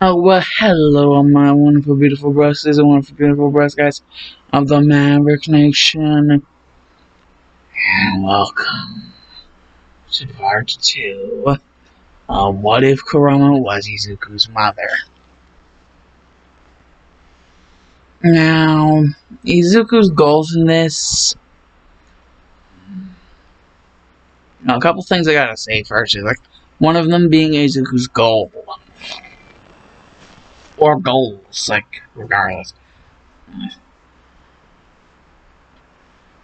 Oh, well, hello, my wonderful, beautiful brothers and wonderful, beautiful brothers, guys of the Maverick Nation. And welcome to part 2 of What If Kurama Was Izuku's Mother. Now, Izuku's goals in this... a couple things I gotta say first is, one of them being Izuku's goal. Or goals, regardless.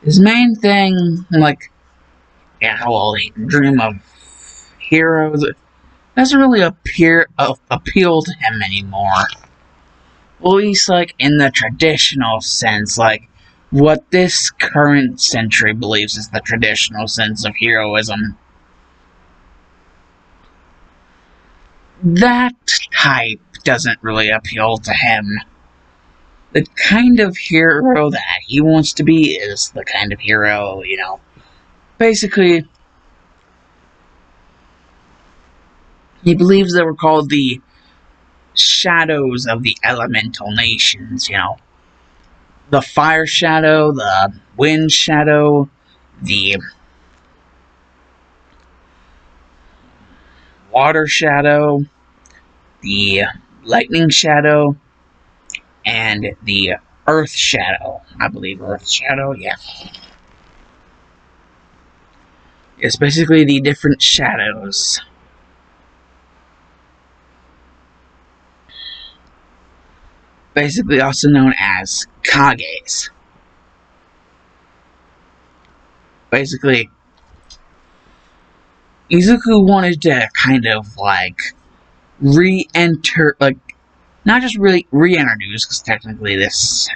His main thing, well, he dream of heroes, doesn't really appeal to him anymore. Well, at least, in the traditional sense, what this current century believes is the traditional sense of heroism. That type doesn't really appeal to him. The kind of hero that he wants to be is the kind of hero, basically, he believes they were called the shadows of the elemental nations, the fire shadow, the wind shadow, the water shadow, the lightning shadow, and the earth shadow. I believe earth shadow, yeah. It's basically the different shadows. Basically also known as kages. Basically, Izuku wanted to kind of, re-enter, not just really reintroduce, because technically this,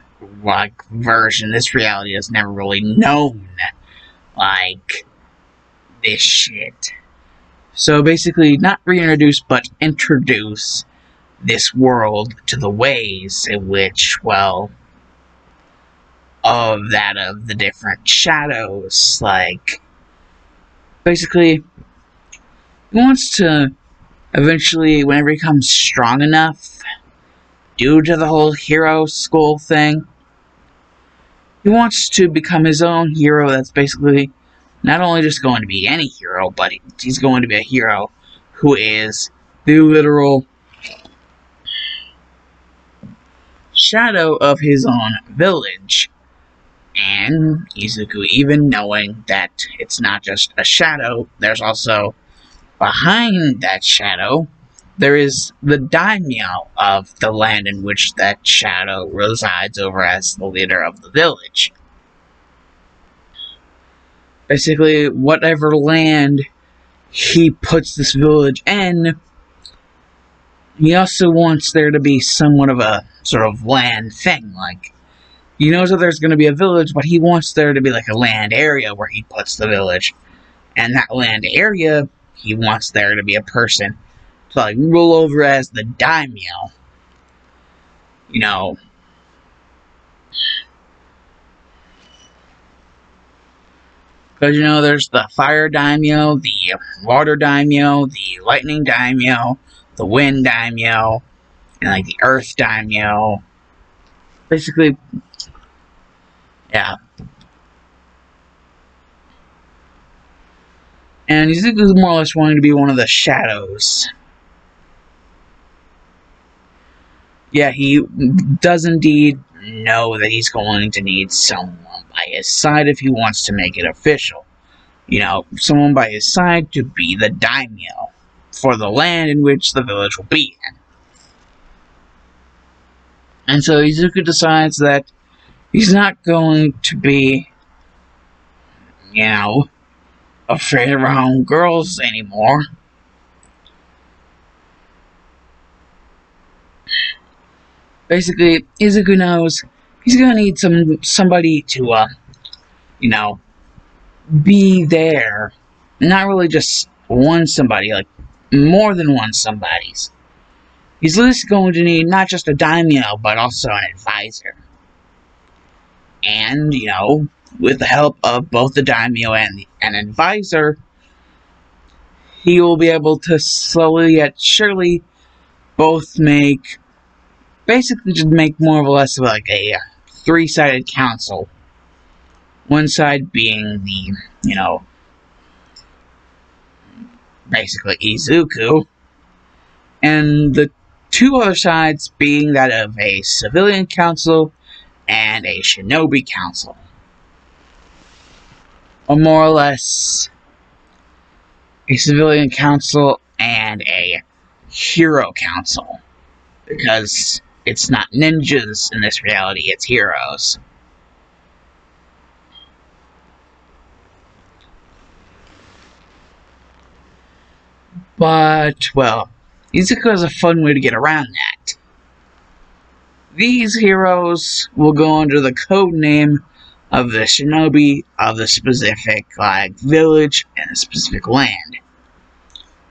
this reality has never really known, this shit. So basically, not reintroduce, but introduce this world to the ways in which, of the different shadows, basically, he wants to eventually, whenever he becomes strong enough, due to the whole hero school thing, he wants to become his own hero that's basically not only just going to be any hero, but he's going to be a hero who is the literal shadow of his own village. And Izuku, even knowing that it's not just a shadow, there's also, behind that shadow, there is the daimyo of the land in which that shadow resides over as the leader of the village. Basically, whatever land he puts this village in, he also wants there to be somewhat of a sort of land thing. He knows that there's going to be a village, but he wants there to be a land area where he puts the village. And that land area, he wants there to be a person to rule over as the daimyo. Because, there's the fire daimyo, the water daimyo, the lightning daimyo, the wind daimyo, and the earth daimyo. Basically, yeah. And Izuku's more or less wanting to be one of the shadows. Yeah, he does indeed know that he's going to need someone by his side if he wants to make it official. Someone by his side to be the daimyo for the land in which the village will be in. And so Izuku decides that he's not going to be, afraid around girls anymore. Basically, Izuku knows he's gonna need somebody to, be there. Not really just one somebody, more than one somebody's. He's at least going to need not just a daimyo, but also an advisor. And, with the help of both the daimyo and an advisor, he will be able to slowly yet surely both make, basically just make more or less of like a three-sided council. One side being the, basically Izuku, and the two other sides being that of a civilian council and a shinobi council. Or more or less a civilian council and a hero council. Because it's not ninjas in this reality, it's heroes. But, well, Izuku has a fun way to get around that. These heroes will go under the code name of the shinobi of the specific village and a specific land.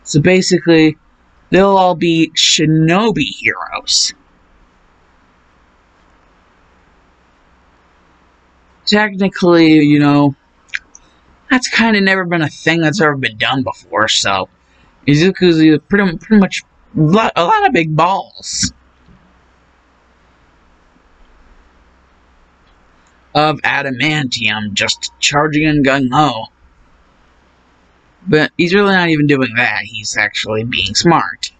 So basically, they'll all be shinobi heroes. Technically, that's kind of never been a thing that's ever been done before, so Izuku's pretty much a lot of big balls of adamantium just charging in gung-ho. But he's really not even doing that. He's actually being smart.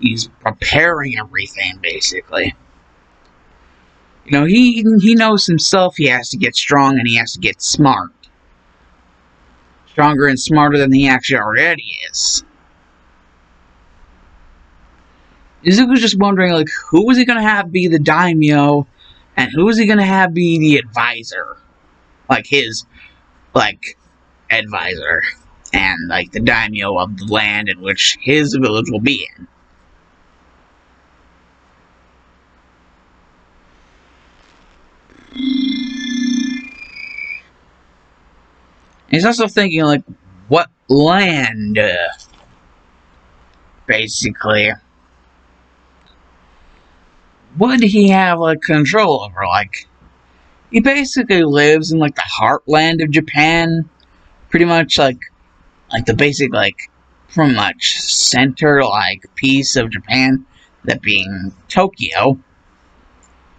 He's preparing everything, basically. He knows himself he has to get strong and he has to get smart. Stronger and smarter than he actually already is. Izuku's just wondering, who is he going to have be the daimyo, and who is he going to have be the advisor? His, advisor. And, the daimyo of the land in which his village will be in. He's also thinking, what land, basically, would he have, control over? He basically lives in, the heartland of Japan. Pretty much, the basic, pretty much center, piece of Japan, that being Tokyo.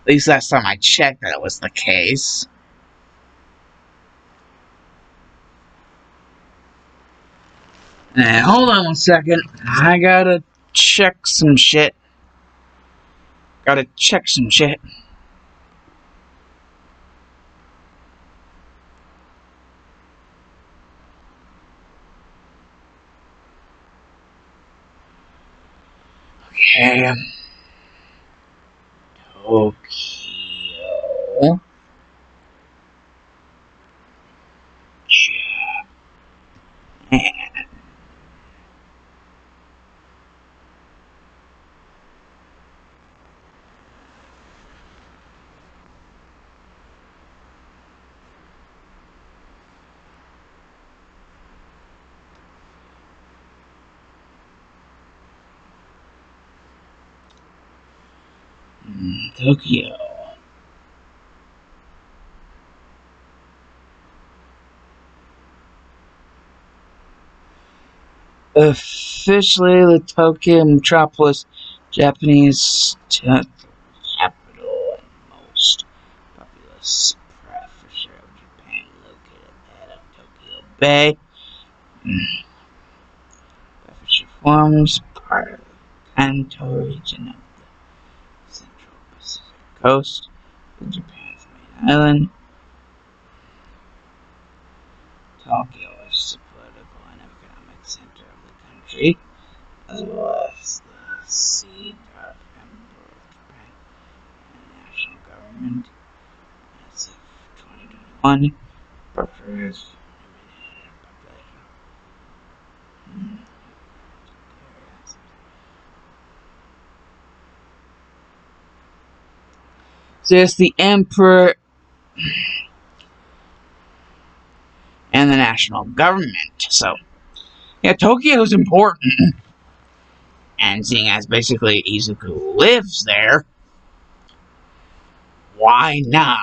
At least last time I checked that was the case. Hold on one second. I gotta check some shit. Okay. Tokyo. Japan. Tokyo. Officially the Tokyo metropolis, Japanese capital and most populous prefecture of Japan, located at Tokyo Bay. Prefecture forms part of the Kanto region of the Central Pacific coast of Japan's main island. Tokyo is the political and economic center of the country, as well as the seat of Emperor of Japan and the national government. As of 2021, population. So it's the Emperor and the national government. So, yeah, Tokyo is important. And seeing as basically Izuku lives there, why not?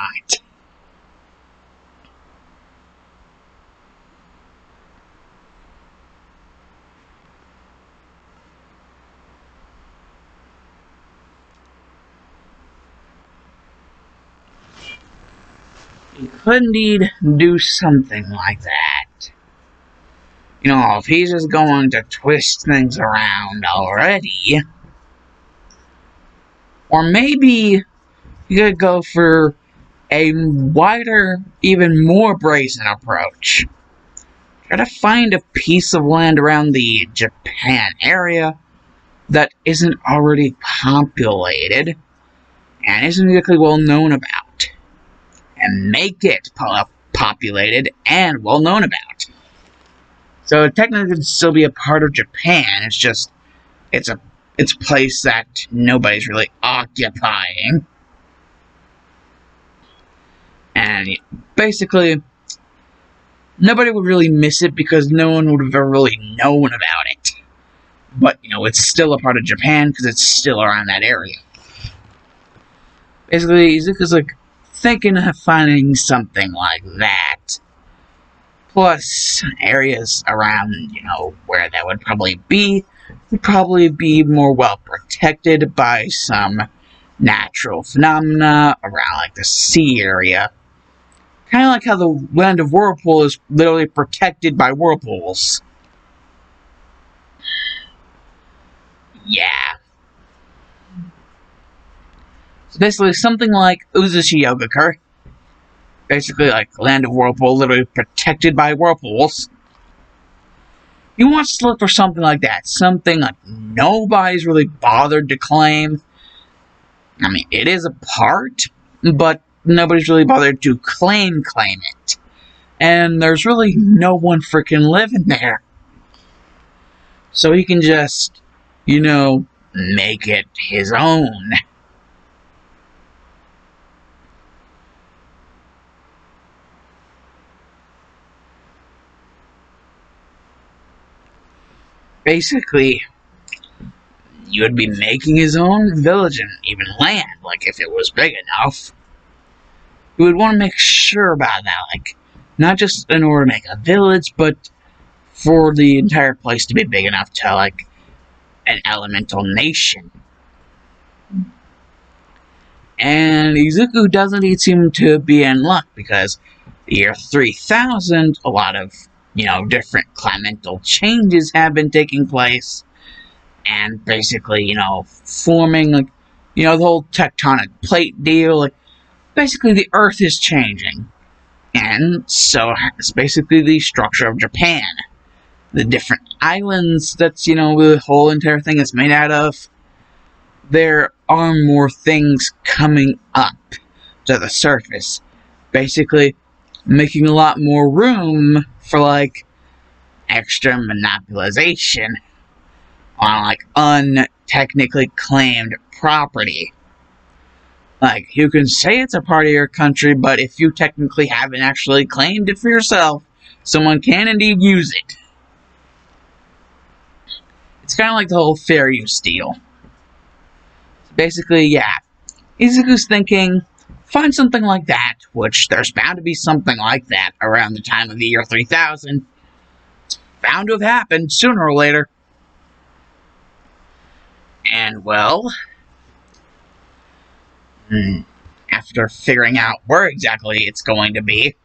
he could indeed do something like that. You know, if he's just going to twist things around already, or maybe he could go for a wider, even more brazen approach. Try to find a piece of land around the Japan area that isn't already populated and isn't exactly well known about, and make it populated and well known about. So technically, it could still be a part of Japan. It's just it's a place that nobody's really occupying, and basically nobody would really miss it because no one would have ever really known about it. But you know, it's still a part of Japan because it's still around that area. Basically, Izuku's like thinking of finding something like that. Plus, areas around, you know, where that would probably be more well protected by some natural phenomena around, like, the sea area. Kind of like how the land of Whirlpool is literally protected by whirlpools. Yeah. So basically, something like Uzushiyogakur. Basically, like land of Whirlpool, literally protected by whirlpools. He wants to look for something like that. Something like nobody's really bothered to claim. I mean, it is a part, but nobody's really bothered to claim it. And there's really no one freaking living there. So he can just, you know, make it his own. Basically, you would be making his own village and even land, like if it was big enough. You would want to make sure about that, like, not just in order to make a village, but for the entire place to be big enough to, like, an elemental nation. And Izuku doesn't seem to be in luck, because the year 3000, a lot of, you know, different climatal changes have been taking place, and basically, you know, forming, like, you know, the whole tectonic plate deal, like, basically the Earth is changing. And so it's basically the structure of Japan. The different islands that's, you know, the whole entire thing is made out of. There are more things coming up to the surface. Basically, making a lot more room for, like, extra monopolization on, like, untechnically claimed property. Like, you can say it's a part of your country, but if you technically haven't actually claimed it for yourself, someone can indeed use it. It's kind of like the whole fair use deal. Basically, yeah, Izuku's thinking, find something like that, which there's bound to be something like that around the time of the year 3000. It's bound to have happened sooner or later. And, well, after figuring out where exactly it's going to be,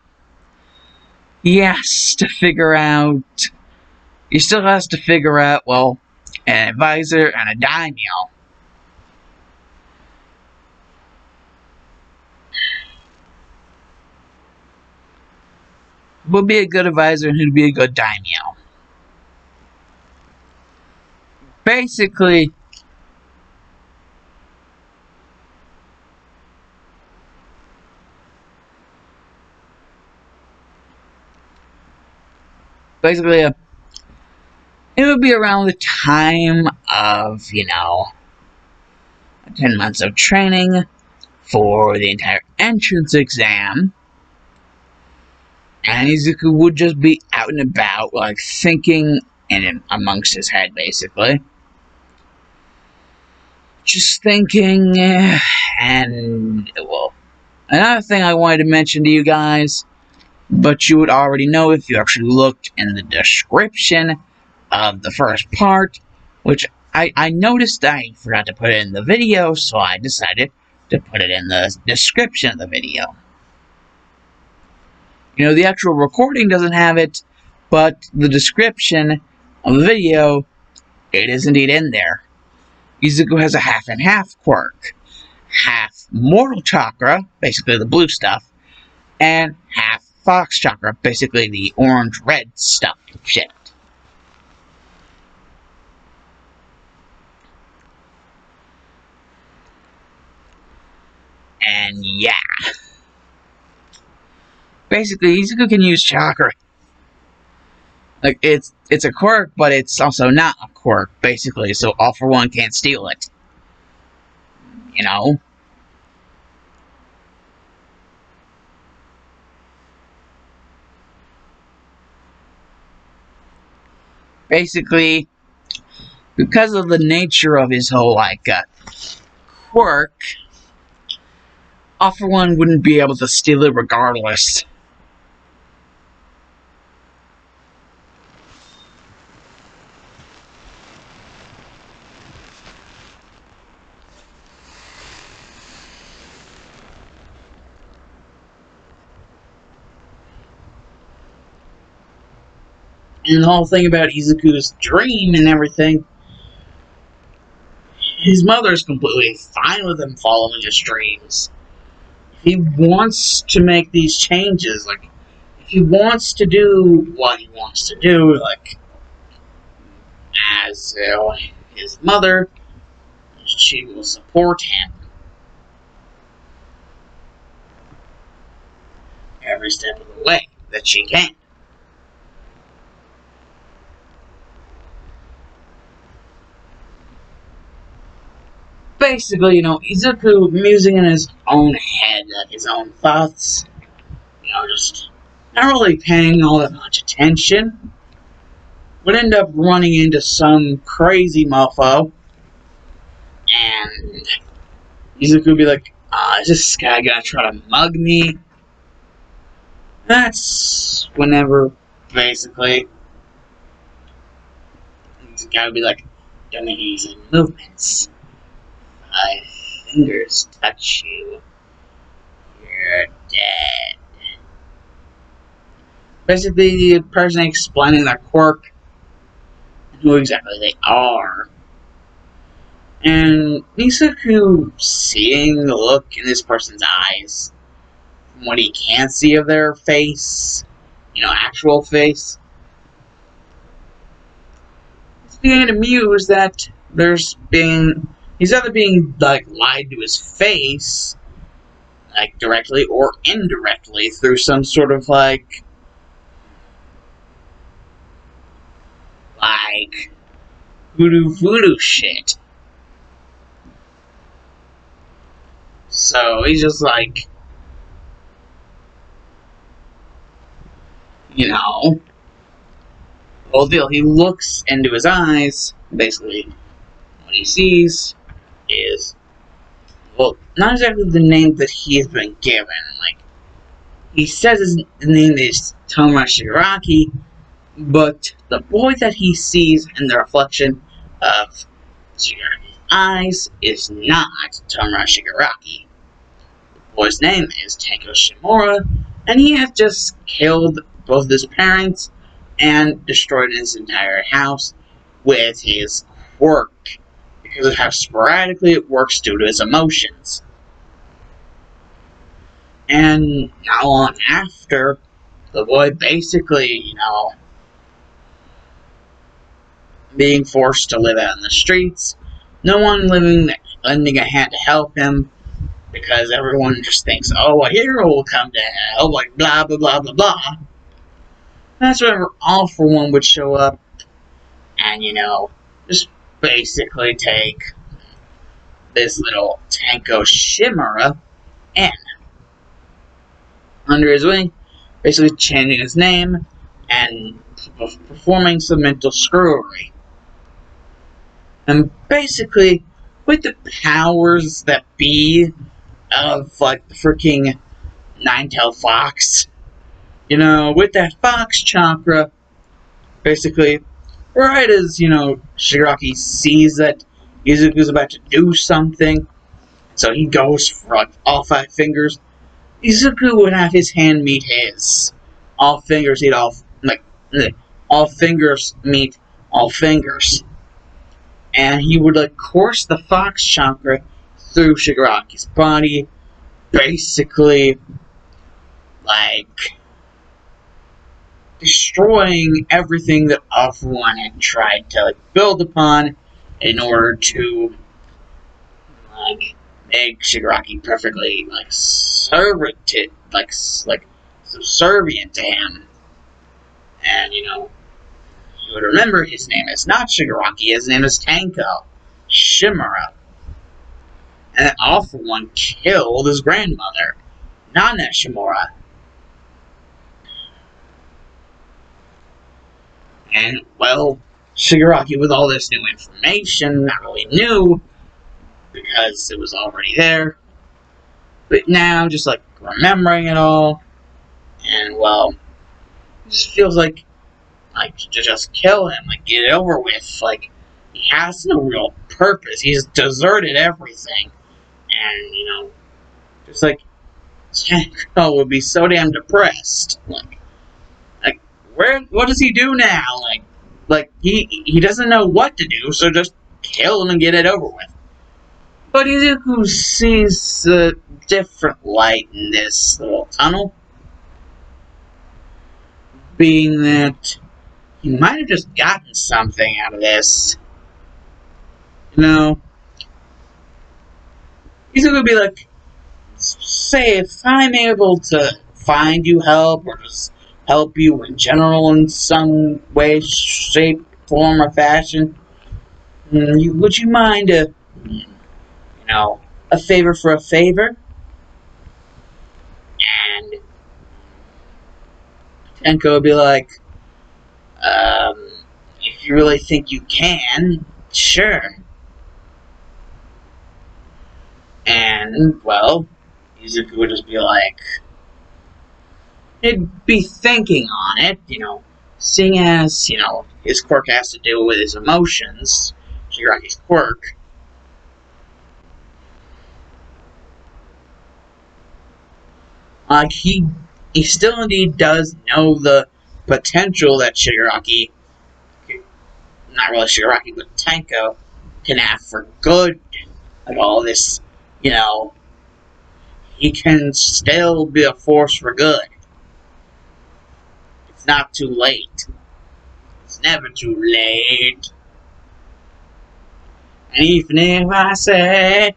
he still has to figure out, well, an advisor and a daimyo. Who would be a good advisor and who'd be a good daimyo? Basically, it would be around the time of, you know, 10 months of training for the entire entrance exam. And Izuku would just be out and about, like, thinking and amongst his head, basically. Just thinking, and, well, another thing I wanted to mention to you guys, but you would already know if you actually looked in the description of the first part, which I noticed I forgot to put it in the video, so I decided to put it in the description of the video. You know, the actual recording doesn't have it, but the description of the video, it is indeed in there. Izuku has a half and half quirk. Half mortal chakra, basically the blue stuff, and half fox chakra, basically the orange-red stuff shit. And yeah. Basically, Izuku can use chakra. Like, it's a quirk, but it's also not a quirk, basically, so All For One can't steal it. You know? Basically, because of the nature of his whole, quirk, All For One wouldn't be able to steal it regardless. And the whole thing about Izuku's dream and everything, his mother's completely fine with him following his dreams. If he wants to make these changes, if he wants to do what he wants to do, as his mother, she will support him every step of the way that she can. Basically, Izuku musing in his own head, his own thoughts, just not really paying all that much attention, would end up running into some crazy mofo, and Izuku would be like, is this guy gonna try to mug me? That's whenever, basically, this guy would be like, amazing movements. My fingers touch you. You're dead. Basically, the person explaining their quirk and who exactly they are. And Izuku seeing the look in this person's eyes, from what he can see of their face, actual face, he's being amused that he's either being, lied to his face, directly or indirectly through some sort of, voodoo shit. So he's just whole deal. He looks into his eyes. Basically, what he sees is, not exactly the name that he has been given. He says his name is Tomura Shigaraki, but the boy that he sees in the reflection of Shigaraki's eyes is not Tomura Shigaraki. The boy's name is Tanko Shimura, and he has just killed both his parents and destroyed his entire house with his quirk, because of how sporadically it works due to his emotions. And not long after, the boy basically, being forced to live out in the streets, no one lending a hand to help him, because everyone just thinks, oh, a hero will come to help, blah, blah, blah, blah, blah. That's whenever All For One would show up, and, just basically take this little Tanko Shimura in under his wing, basically changing his name and performing some mental screwery. And basically, with the powers that be of, the freaking Nine-Tailed Fox, with that Fox chakra, basically, right as, Shigaraki sees that Izuku's about to do something, so he goes for, all 5 fingers, Izuku would have his hand meet his. all fingers eat all fingers meet all fingers. And he would like course the fox chakra through Shigaraki's body, basically like destroying everything that everyone had tried to like build upon in order to like make Shigaraki perfectly like subservient to him. And you would remember his name is not Shigaraki, his name is Tanko Shimura. And that awful one killed his grandmother, Nana Shimura. And, well, Shigaraki, with all this new information, not really new, because it was already there, but now, just, like, remembering it all, and, well, it just feels like to just kill him, like, get it over with, like, he has no real purpose, he's deserted everything, and, just, like, Tanko would be so damn depressed, like, what does he do now? Like he doesn't know what to do, so just kill him and get it over with. But Izuku sees a different light in this little tunnel, being that he might have just gotten something out of this. Izuku would be like, say, if I'm able to find you help, or just help you in general in some way, shape, form, or fashion, would you mind a favor for a favor? And Tenko would be like, if you really think you can, sure. And, well, Izuku would just be like, he'd be thinking on it, seeing as, his quirk has to do with his emotions, Shigaraki's quirk. He still indeed does know the potential that Shigaraki, not really Shigaraki, but Tanko, can have for good. Like all this, he can still be a force for good. It's not too late. It's never too late. And even if I say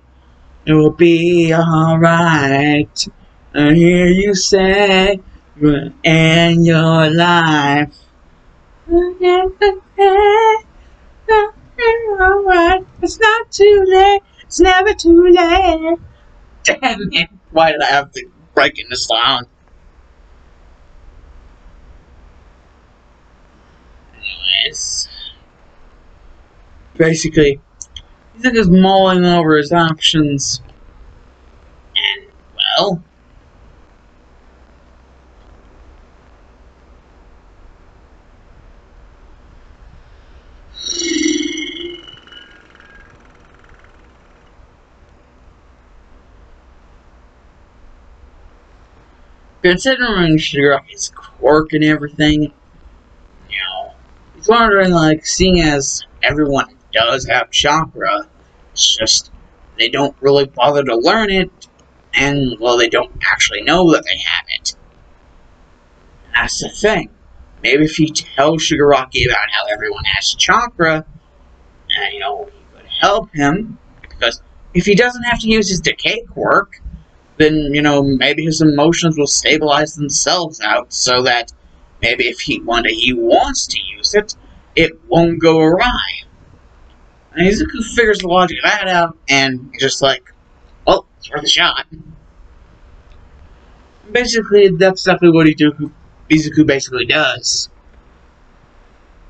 it will be alright, I hear you say you'll end your life. Alright, it's not too late. It's never too late. Damn it! Why did I have to break into song? Anyways, basically, he's just mulling over his options, and well, considering Shigaraki's quirk and everything, he's wondering, like, seeing as everyone does have chakra, it's just they don't really bother to learn it, and, well, they don't actually know that they have it. And that's the thing. Maybe if you tell Shigaraki about how everyone has chakra, he could help him, because if he doesn't have to use his decay quirk, then, maybe his emotions will stabilize themselves out so that maybe if one day he wants to use it, it won't go awry. And Izuku figures the logic of that out, and he's just like, well, it's worth a shot. Basically, that's exactly what Izuku basically does.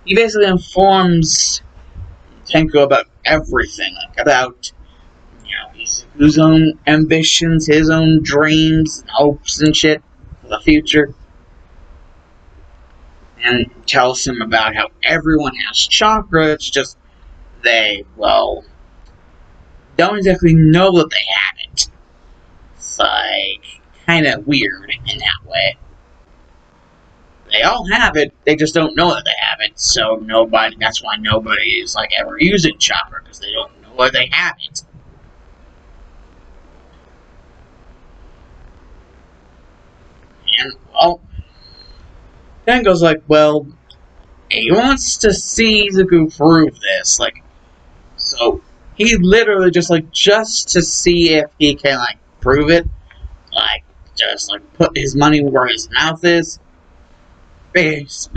He basically informs Tenko about everything, about Izuku's own ambitions, his own dreams, and hopes and shit for the future. And tells him about how everyone has chakra, it's just they, well, don't exactly know that they have it. It's like, kind of weird in that way. They all have it, they just don't know that they have it, so that's why nobody is, like, ever using chakra, because they don't know where they have it. And, well, Tengo's like, well, he wants to see Izuku prove this, like, so he literally just to see if he can, like, prove it, like, just, like, put his money where his mouth is. Space.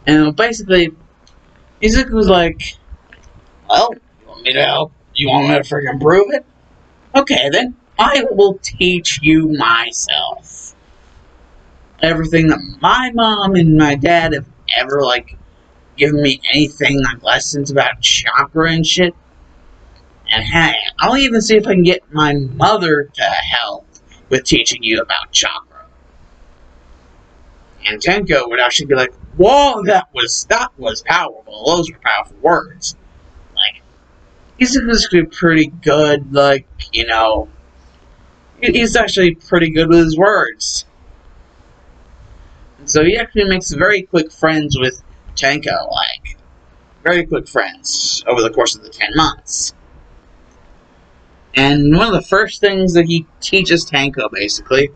And basically, Izuku's like, well, you want me to help? You want me to freaking prove it? Okay, then. I will teach you myself. Everything that my mom and my dad have ever, like, given me anything, like, lessons about chakra and shit. And hey, I'll even see if I can get my mother to help with teaching you about chakra. And Tenko would actually be like, whoa, that was powerful. Those were powerful words. Like, he's actually pretty good, like, you know, he's actually pretty good with his words. And so he actually makes very quick friends with Tenko, like, very quick friends over the course of the 10 months. And one of the first things that he teaches Tenko, basically,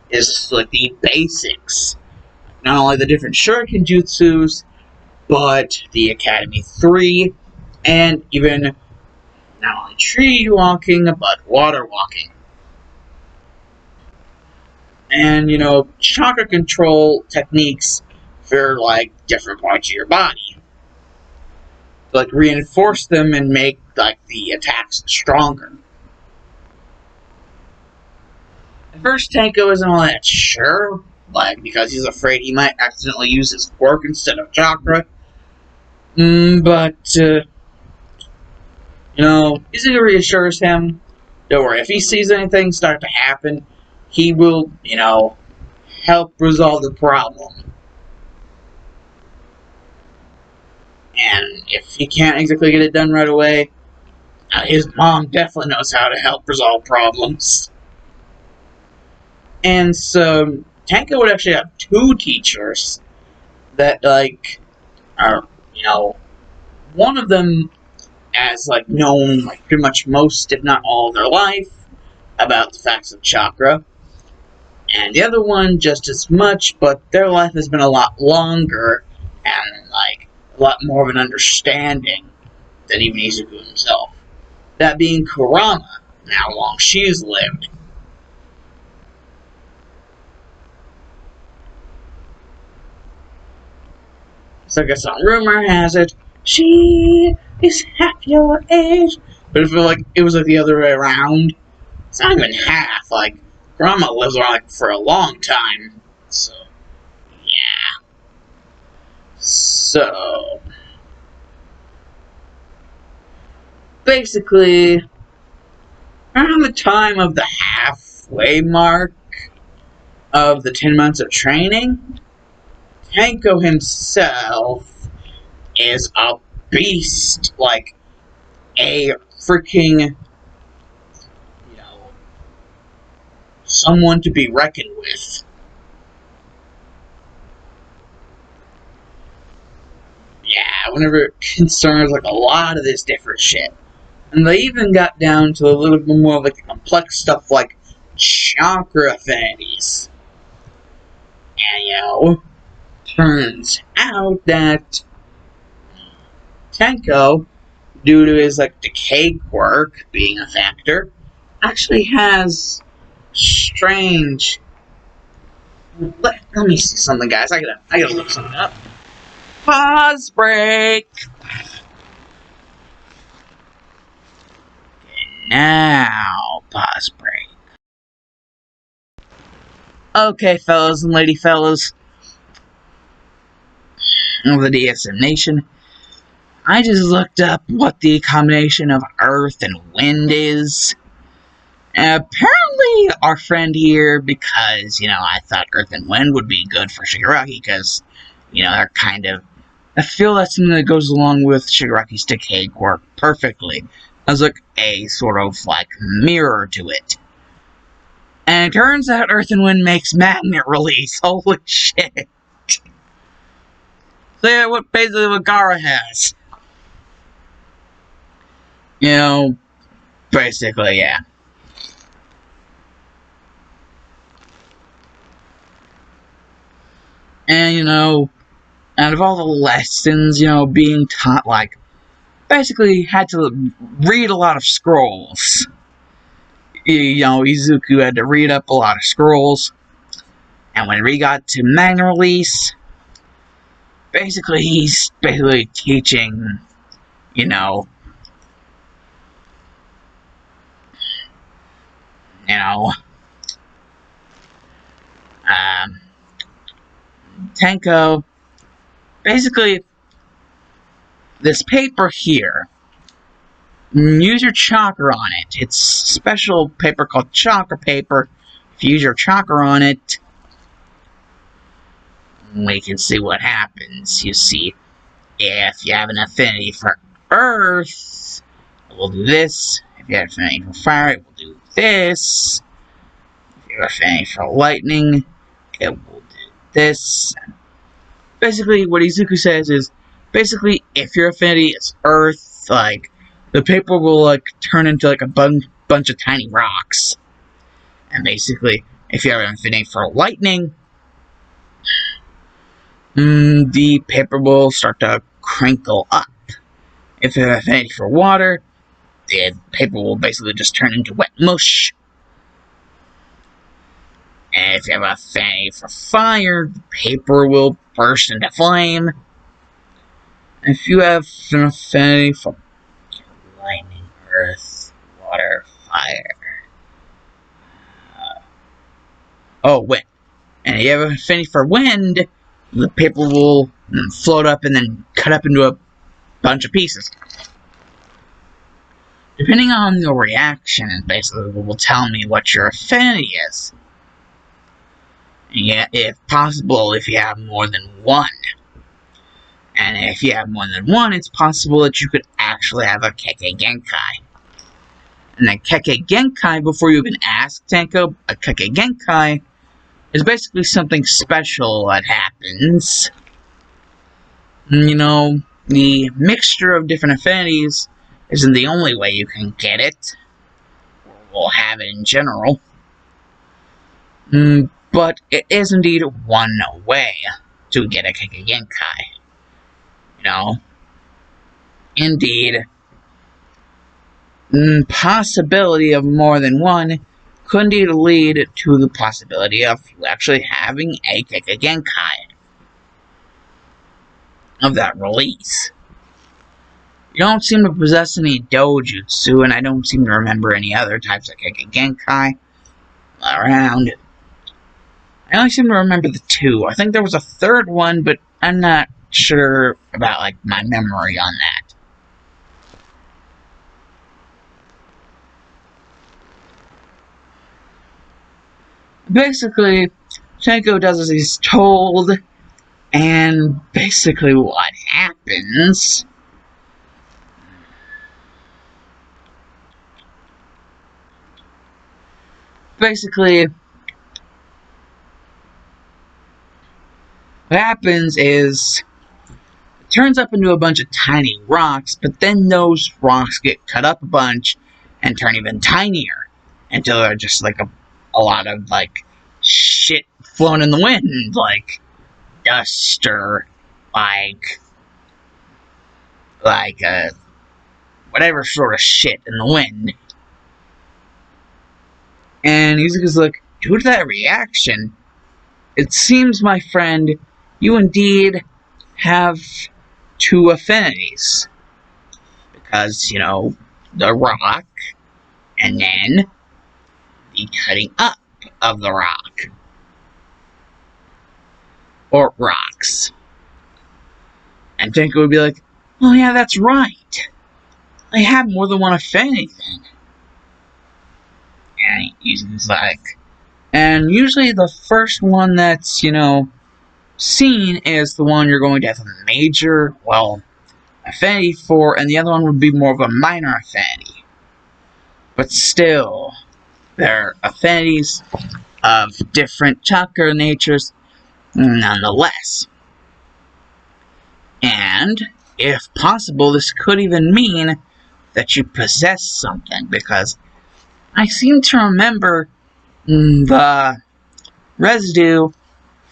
is, like, the basics. Not only the different shuriken jutsus, but the Academy 3, and even not only tree walking, but water walking. And, you know, chakra control techniques for, like, different parts of your body. Like, reinforce them and make, like, the attacks stronger. At first, Tenko isn't all that sure, like, because he's afraid he might accidentally use his quirk instead of chakra. But, you know, Izuku reassures him, don't worry, if he sees anything start to happen, he will, you know, help resolve the problem. And if he can't exactly get it done right away, his mom definitely knows how to help resolve problems. And so, Tenko would actually have 2 teachers that, like, are, you know, one of them as, like, known, like, pretty much most, if not all of their life, about the facts of chakra. And the other one just as much, but their life has been a lot longer and, like, a lot more of an understanding than even Izuku himself. That being Kurama, and how long she's lived. So I guess some rumor has it, she is half your age. But if it was like the other way around, it's not even half. Like, Kurama lives around, like, for a long time. So, yeah. So, basically, around the time of the halfway mark of the 10 months of training, Tenko himself is a beast, like a freaking, you know, someone to be reckoned with. Yeah, whenever it concerns, like, a lot of this different shit. And they even got down to a little bit more of, like, the complex stuff like chakra affinities. And, you know, turns out that Tenko, due to his, like, decay quirk being a factor, actually has strange... Let me see something, guys. I gotta look something up. Pause break! Now, pause break. Okay, fellas and lady fellas of the D.S.M Nation, I just looked up what the combination of earth and wind is. Apparently, our friend here, because, you know, I thought earth and wind would be good for Shigaraki, because, you know, they're kind of... I feel that's something that goes along with Shigaraki's decay quirk perfectly. as like a sort of like mirror to it. And it turns out Earth and Wind makes magnet release. Holy shit. So yeah, basically what Gaara has. You know, basically, yeah. And, you know, out of all the lessons, you know, being taught, like, basically had to read a lot of scrolls. You know, Izuku had to read up a lot of scrolls. And when we got to magnet release, basically he's basically teaching, you know, Tenko, basically, this paper here, use your chakra on it. It's special paper called chakra paper. If you use your chakra on it, we can see what happens. You see, if you have an affinity for Earth, it will do this. If you have an affinity for fire, it will do this. If you have an affinity for lightning, it will do this. Basically, what Izuku says is, basically, if your affinity is Earth, like, the paper will, like, turn into, like, a bunch of tiny rocks. And basically, if you have an affinity for lightning, the paper will start to crinkle up. If you have an affinity for water, the paper will basically just turn into wet mush. And if you have an affinity for fire, the paper will burst into flame. And if you have an affinity for lightning, earth, water, fire. Wind. And if you have an affinity for wind, the paper will float up and then cut up into a bunch of pieces. Depending on your reaction, basically will tell me what your affinity is. Yeah, if possible, if you have more than one. And if you have more than one, it's possible that you could actually have a Kekkei Genkai. And a Kekkei Genkai, before you even ask Tenko, a Kekkei Genkai is basically something special that happens. You know, the mixture of different affinities isn't the only way you can get it. Or will have it in general. But it is indeed one way to get a Kekkei Genkai. You know, indeed, possibility of more than one could indeed lead to the possibility of you actually having a Kekkei Genkai of that release. You don't seem to possess any dojutsu, and I don't seem to remember any other types of Kekkei Genkai around. I only seem to remember the two. I think there was a third one, but I'm not sure about, like, my memory on that. Basically, Tenko does as he's told, and basically what happens is it turns up into a bunch of tiny rocks, but then those rocks get cut up a bunch and turn even tinier until they're just like a lot of like shit flown in the wind, like dust or like whatever sort of shit in the wind. And Izuku's like, due to that reaction, it seems, my friend, you indeed have two affinities. Because, you know, the rock, and then the cutting up of the rock. Or rocks. And Tenko would be like, oh yeah, that's right. I have more than one affinity then. And Izuku's like, and usually the first one that's, you know, seen is the one you're going to have a major, well, affinity for, and the other one would be more of a minor affinity. But still, they're affinities of different chakra natures nonetheless. And, if possible, this could even mean that you possess something, because I seem to remember the residue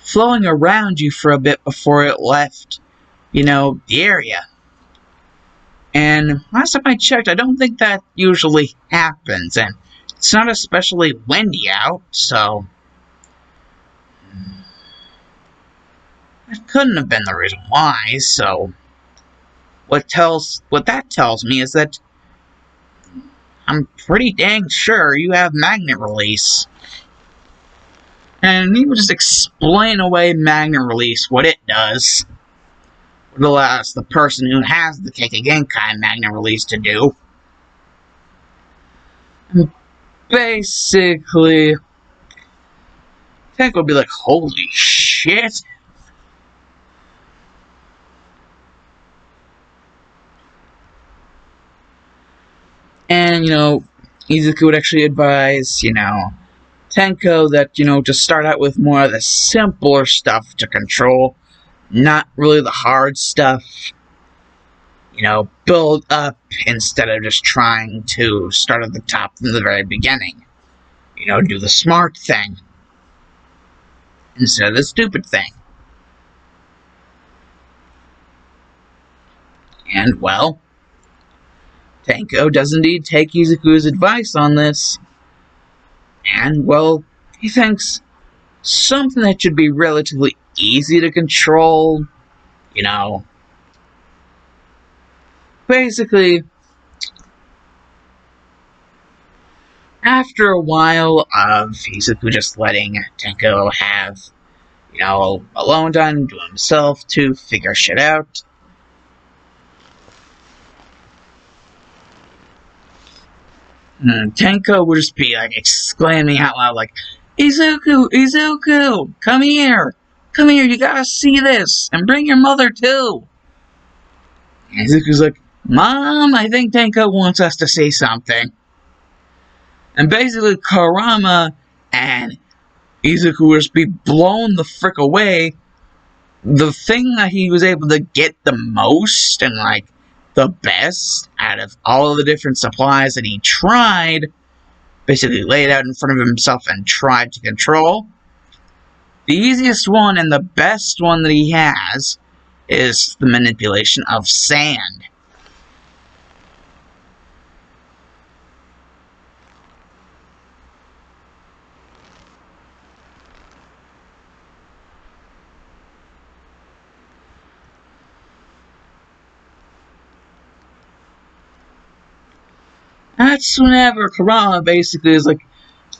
flowing around you for a bit before it left, the area. And last time I checked, I don't think that usually happens, and it's not especially windy out, so that couldn't have been the reason why. So what that tells me is that I'm pretty dang sure you have magnet release. And he would just explain away magnet release, what it does. What it allows the person who has the Kekigenkai magnet release to do. And basically, Tank would be like, holy shit. And, Izuku would actually advise, Tenko that, to start out with more of the simpler stuff to control, not really the hard stuff. Build up instead of just trying to start at the top from the very beginning. Do the smart thing instead of the stupid thing. And, well, Tenko does indeed take Izuku's advice on this. And, well, he thinks something that should be relatively easy to control, basically, after a while of Izuku just letting Tenko have, alone time to himself to figure shit out, Tenko would just be like exclaiming out loud, like, Izuku, come here, you gotta see this, and bring your mother too. And Izuku's like, Mom, I think Tenko wants us to say something. And basically, Kurama and Izuku would just be blown the frick away. The thing that he was able to get the most and, the best out of all of the different supplies that he tried, basically laid out in front of himself and tried to control. The easiest one and the best one that he has is the manipulation of sand. That's whenever Kurama basically is like,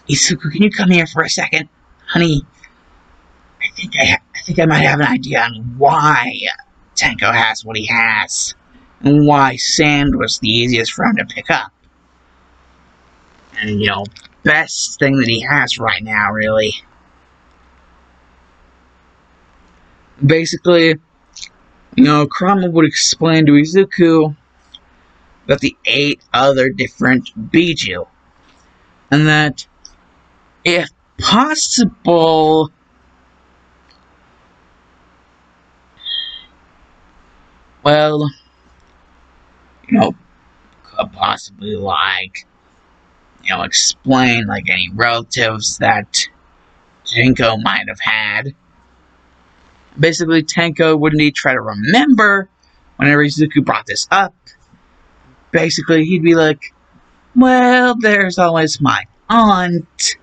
Izuku, can you come here for a second? Honey, I think I might have an idea on why Tenko has what he has. And why sand was the easiest for him to pick up. And, best thing that he has right now, really. Basically, Kurama would explain to Izuku about the 8 other different Biju. And that, if possible, well, could possibly, explain, any relatives that Tenko might have had. Basically, Tenko would need to try to remember whenever Izuku brought this up. Basically, he'd be like, well, there's always my aunt.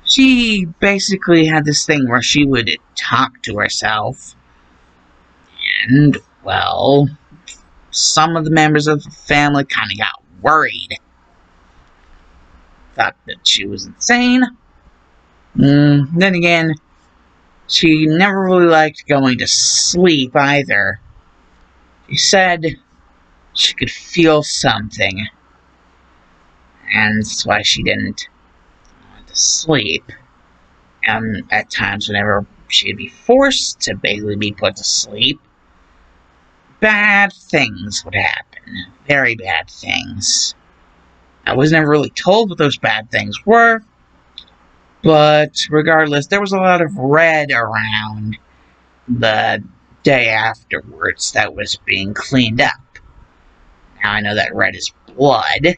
She basically had this thing where she would talk to herself. And, well, some of the members of the family kind of got worried. Thought that she was insane. Then again, she never really liked going to sleep either. She said she could feel something. And that's why she didn't want to sleep. And at times whenever she'd be forced to basically be put to sleep, bad things would happen. Very bad things. I was never really told what those bad things were, but regardless, there was a lot of red around the day afterwards that was being cleaned up. Now I know that red is blood.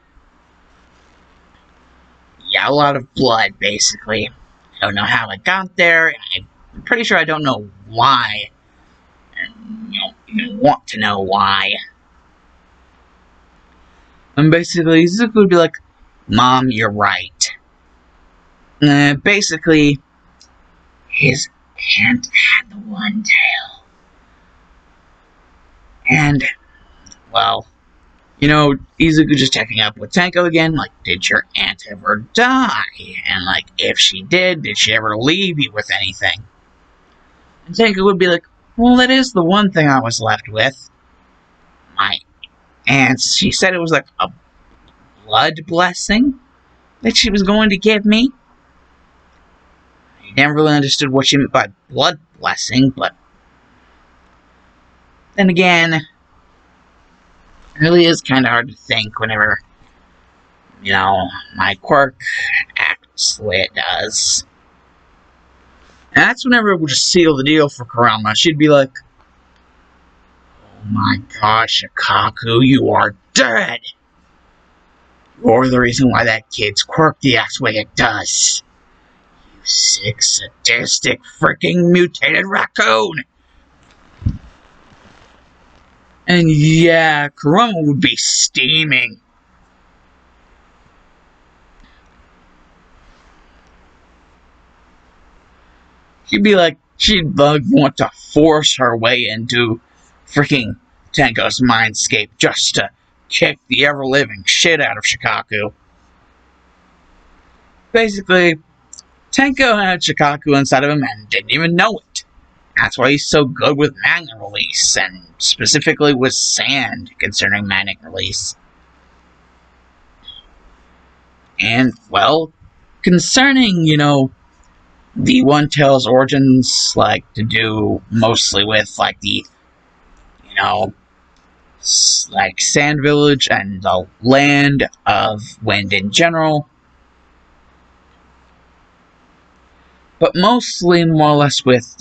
Yeah, a lot of blood, basically. I don't know how it got there. I'm pretty sure I don't know why. And you don't even want to know why. And basically, Izuku would be like, Mom, you're right. Basically, his aunt had the one tail. And, well, Izuku just checking up with Tenko again, like, did your aunt ever die? And, like, if she did she ever leave you with anything? And Tenko would be like, well, that is the one thing I was left with. My aunt, she said it was like a blood blessing that she was going to give me. I never really understood what she meant by blood blessing, but then again, it really is kind of hard to think whenever, my quirk acts the way it does. And that's whenever it would just seal the deal for Kurama. She'd be like, oh my gosh, Shikaku, you are dead! You're the reason why that kid's quirk reacts the way it does. You sick, sadistic, freaking mutated raccoon! And yeah, Kurama would be steaming. She'd want to force her way into freaking Tenko's mindscape just to kick the ever-living shit out of Shikaku. Basically, Tenko had Shikaku inside of him and didn't even know it. That's why he's so good with magnet release, and specifically with sand concerning magnet release. And, well, concerning, the One Tail's origins, like, to do mostly with, like, the, like, Sand Village and the land of wind in general. But mostly, more or less, with,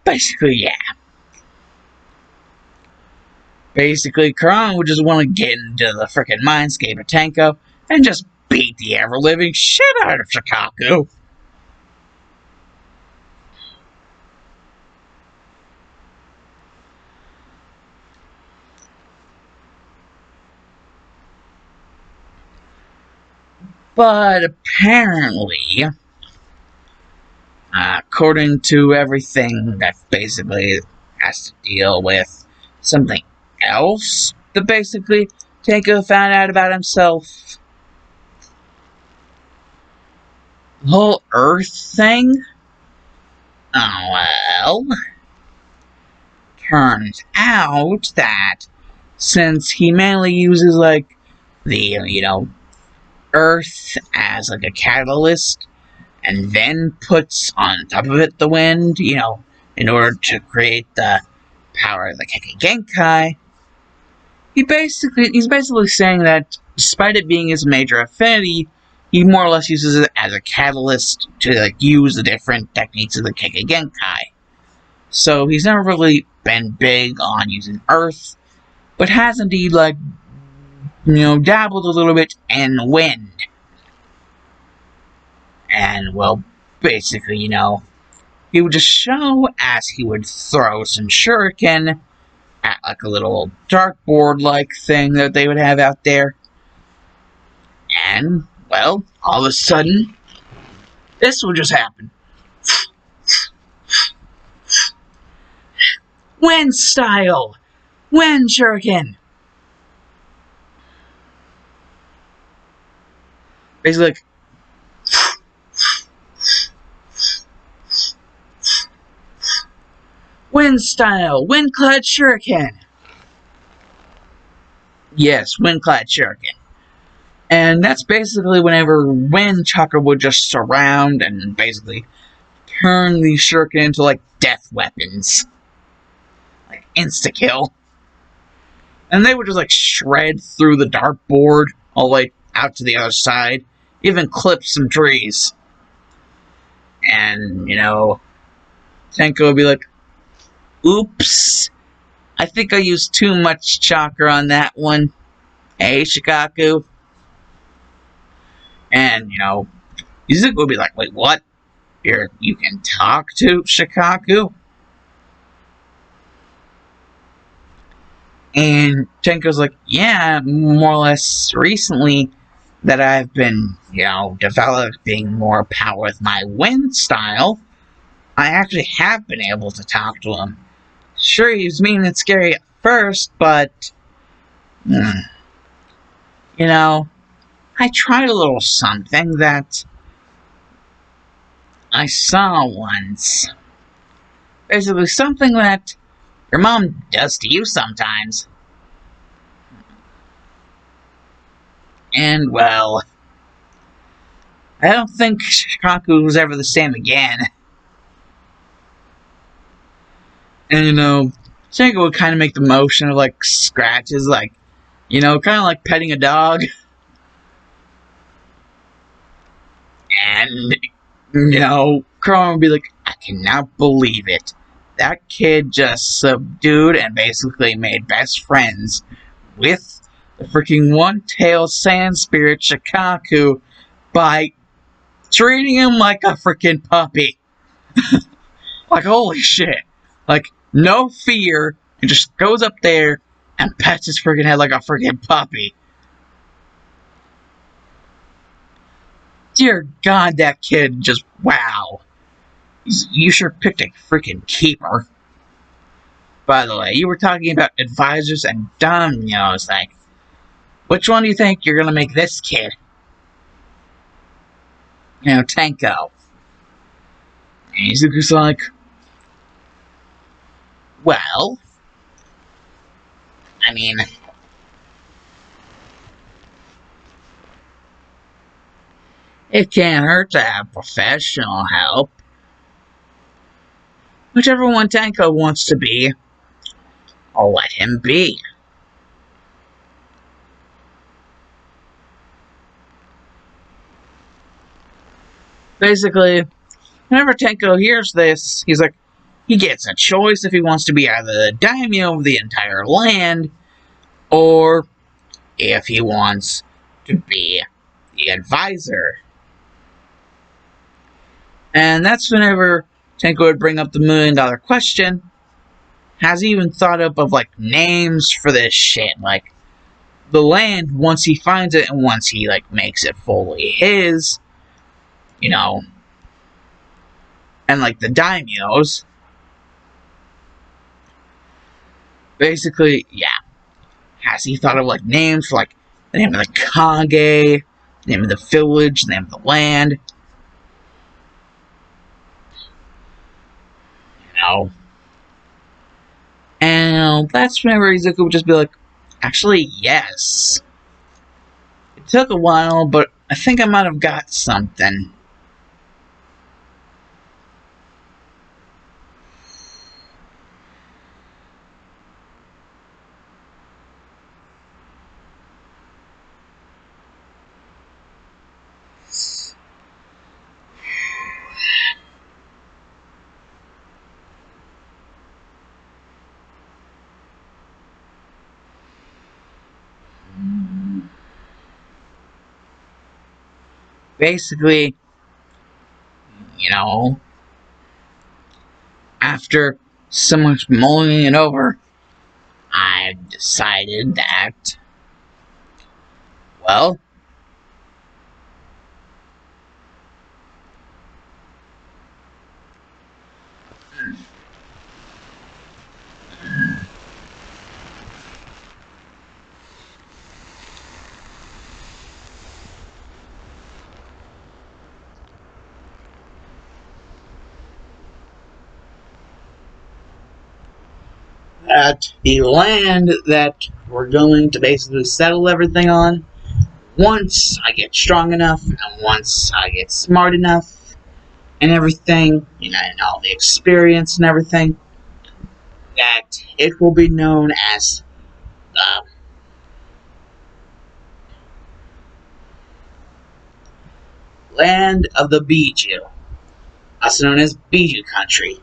basically, yeah. Basically, Kurama would just want to get into the frickin' mindscape of Tenko and just beat the ever-living shit out of Shikaku. But apparently, according to everything that basically has to deal with something else that basically Tenko found out about himself, the whole Earth thing, well, turns out that since he mainly uses, like, the, Earth as, like, a catalyst, and then puts on top of it the wind, in order to create the power of the Kekkei Genkai, he's basically saying that despite it being his major affinity, he more or less uses it as a catalyst to, like, use the different techniques of the Kekkei Genkai. So he's never really been big on using Earth, but has indeed, like, dabbled a little bit in wind. And, well, basically, he would just show as he would throw some shuriken at, like, a little dartboard-like thing that they would have out there. And, well, all of a sudden, this would just happen. Wind style! Wind shuriken! Basically, like, Wind style, wind clad shuriken. Yes, wind clad shuriken. And that's basically whenever wind chakra would just surround and basically turn the shuriken into like death weapons. Like insta kill. And they would just like shred through the dartboard all the way out to the other side. Even clip some trees. And, Tenko would be like, oops, I think I used too much chakra on that one. Hey, Shikaku. And, Izuku would be like, wait, what? You can talk to Shikaku? And Tenko's like, yeah, more or less recently that I've been, developing more power with my wind style, I actually have been able to talk to him. Sure, he was mean and scary at first, but, I tried a little something that I saw once. Basically, something that your mom does to you sometimes. And, well, I don't think Shikaku was ever the same again. And, Tenko would kind of make the motion of, like, scratches, like, kind of like petting a dog. And, Kurama would be like, I cannot believe it. That kid just subdued and basically made best friends with the freaking one-tailed sand spirit Shikaku by treating him like a freaking puppy. Like, holy shit. Like, no fear, and just goes up there and pets his freaking head like a freaking puppy. Dear God, that kid just, wow. You sure picked a freaking keeper. By the way, you were talking about advisors and dominoes, like, which one do you think you're gonna make this kid? Tenko. And Izuku's like, well, I mean, it can't hurt to have professional help. Whichever one Tenko wants to be, I'll let him be. Basically, whenever Tenko hears this, he's like, he gets a choice if he wants to be either the daimyo of the entire land, or if he wants to be the advisor. And that's whenever Tenko would bring up the $1,000,000 question. Has he even thought up of, like, names for this shit? Like, the land, once he finds it and once he, like, makes it fully his, and, like, the daimyos, basically, yeah. Has he thought of, like, names for, like, the name of the kage, the name of the village, the name of the land? And that's whenever Izuku would just be like, actually, yes. It took a while, but I think I might have got something. Basically, after so much mulling it over, I decided that, well, That the land that we're going to basically settle everything on, once I get strong enough, and once I get smart enough, and everything, and all the experience and everything, that it will be known as the Land of the Biju, also known as Biju Country.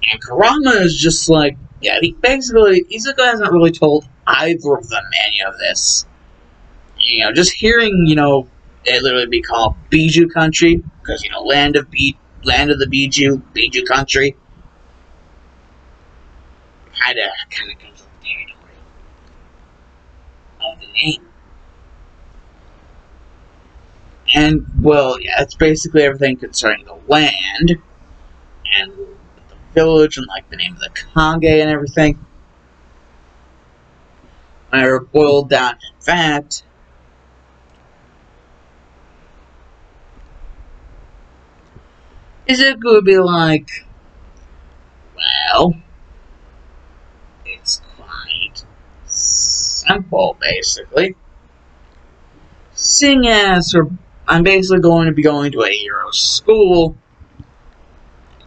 And Kurama is just like, yeah, Izuku hasn't really told either of them any of this. Just hearing, it literally be called Biju Country, because, land of the Biju Country, kinda comes with the territory of the name. And, well, yeah, it's basically everything concerning the land, and the village, and, like, the name of the Kage and everything. When I boiled down to that, Izuku would be like, well, it's quite simple, basically. Seeing as I'm basically going to be going to a hero school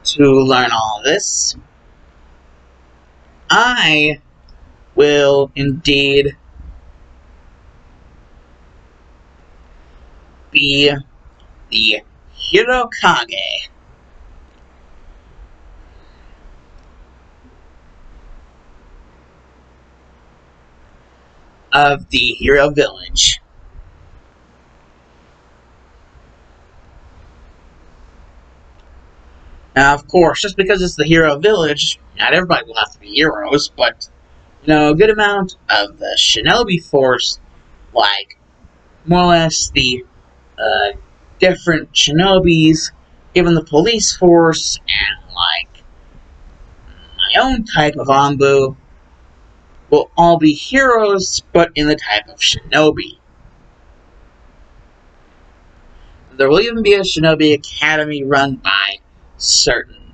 to learn all this, I will indeed be the herokage of the hero village. Now, of course, just because it's the hero village, not everybody will have to be heroes, but, a good amount of the shinobi force, like, more or less the different shinobis, even the police force, and, like, my own type of Anbu, will all be heroes, but in the type of shinobi. There will even be a shinobi academy run by certain,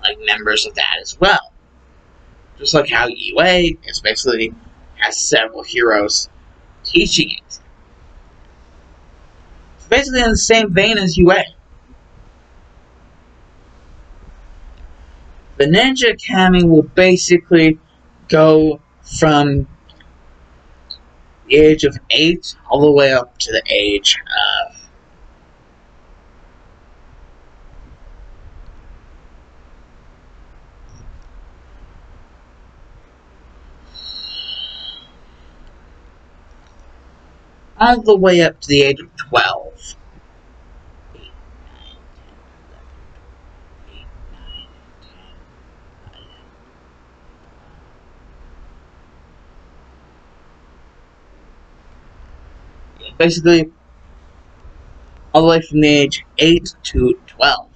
like, members of that as well. Just like how UA is basically has several heroes teaching it. It's basically in the same vein as UA. The Ninja Academy will basically go from the age of 8 all the way up to the age of all the way up to the age of 12. 8, 9, 10, 11, 8, 9, 10, 11. Basically, all the way from the age 8 to 12.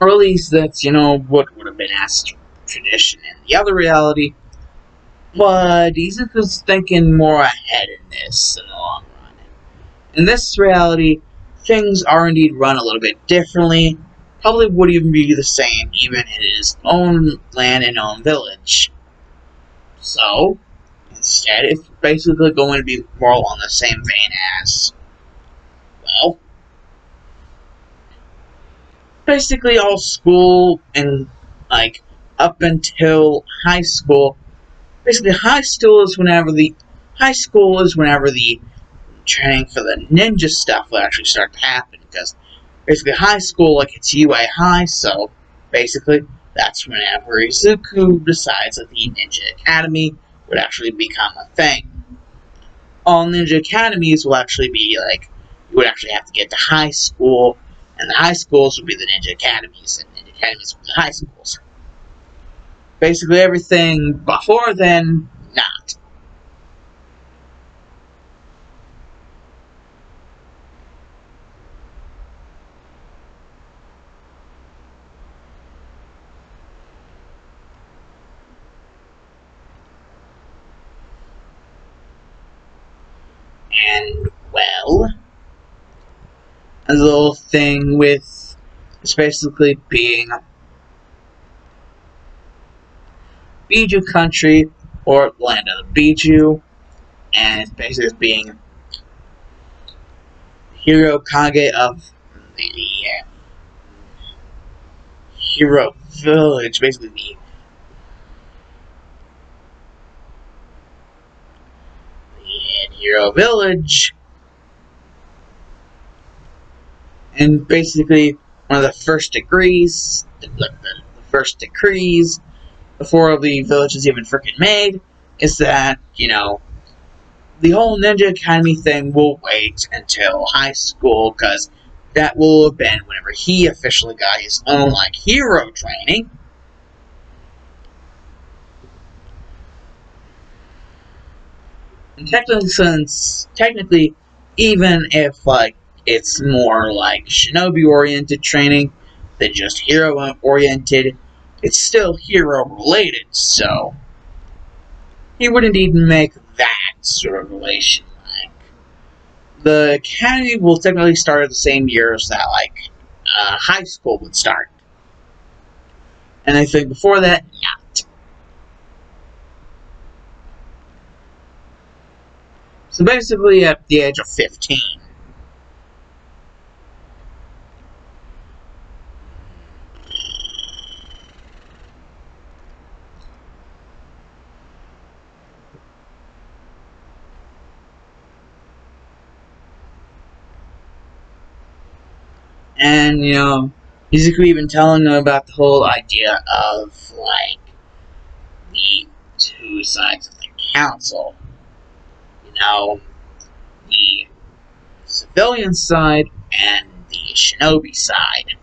Or at least that's, what would have been as tradition in the other reality. But Izuku's thinking more ahead in this in the long run. In this reality, things are indeed run a little bit differently. Probably would even be the same, even in his own land and own village. So, instead, it's basically going to be more along the same vein as, well, basically all school and, like, up until high school. Basically, high school is whenever the training for the ninja stuff will actually start to happen, because basically high school, like, it's UA High, so basically that's whenever Izuku decides that the Ninja Academy would actually become a thing. All Ninja Academies will actually be, like, you would actually have to get to high school, and the high schools would be the Ninja Academies, and Ninja Academies would be the high schools. Basically everything before then, not. And, well, a little thing with it's basically being Biju country, or land of the Biju, and it's basically being herokage of the hero village, basically the hero village, and basically one of the first degrees, the first decrees before the village is even freaking made, is that, you know, the whole Ninja Academy thing will wait until high school, because that will have been whenever he officially got his own, like, hero training. And technically, even if, like, it's more, like, shinobi-oriented training than just hero-oriented, it's still hero-related, so he wouldn't even make that sort of relation. Like, the academy will technically start at the same year as that, like, high school would start. And I think before that, not. So basically at the age of 15. And, you know, Izuku even telling them about the whole idea of, like, the two sides of the council. You know, the civilian side and the shinobi side.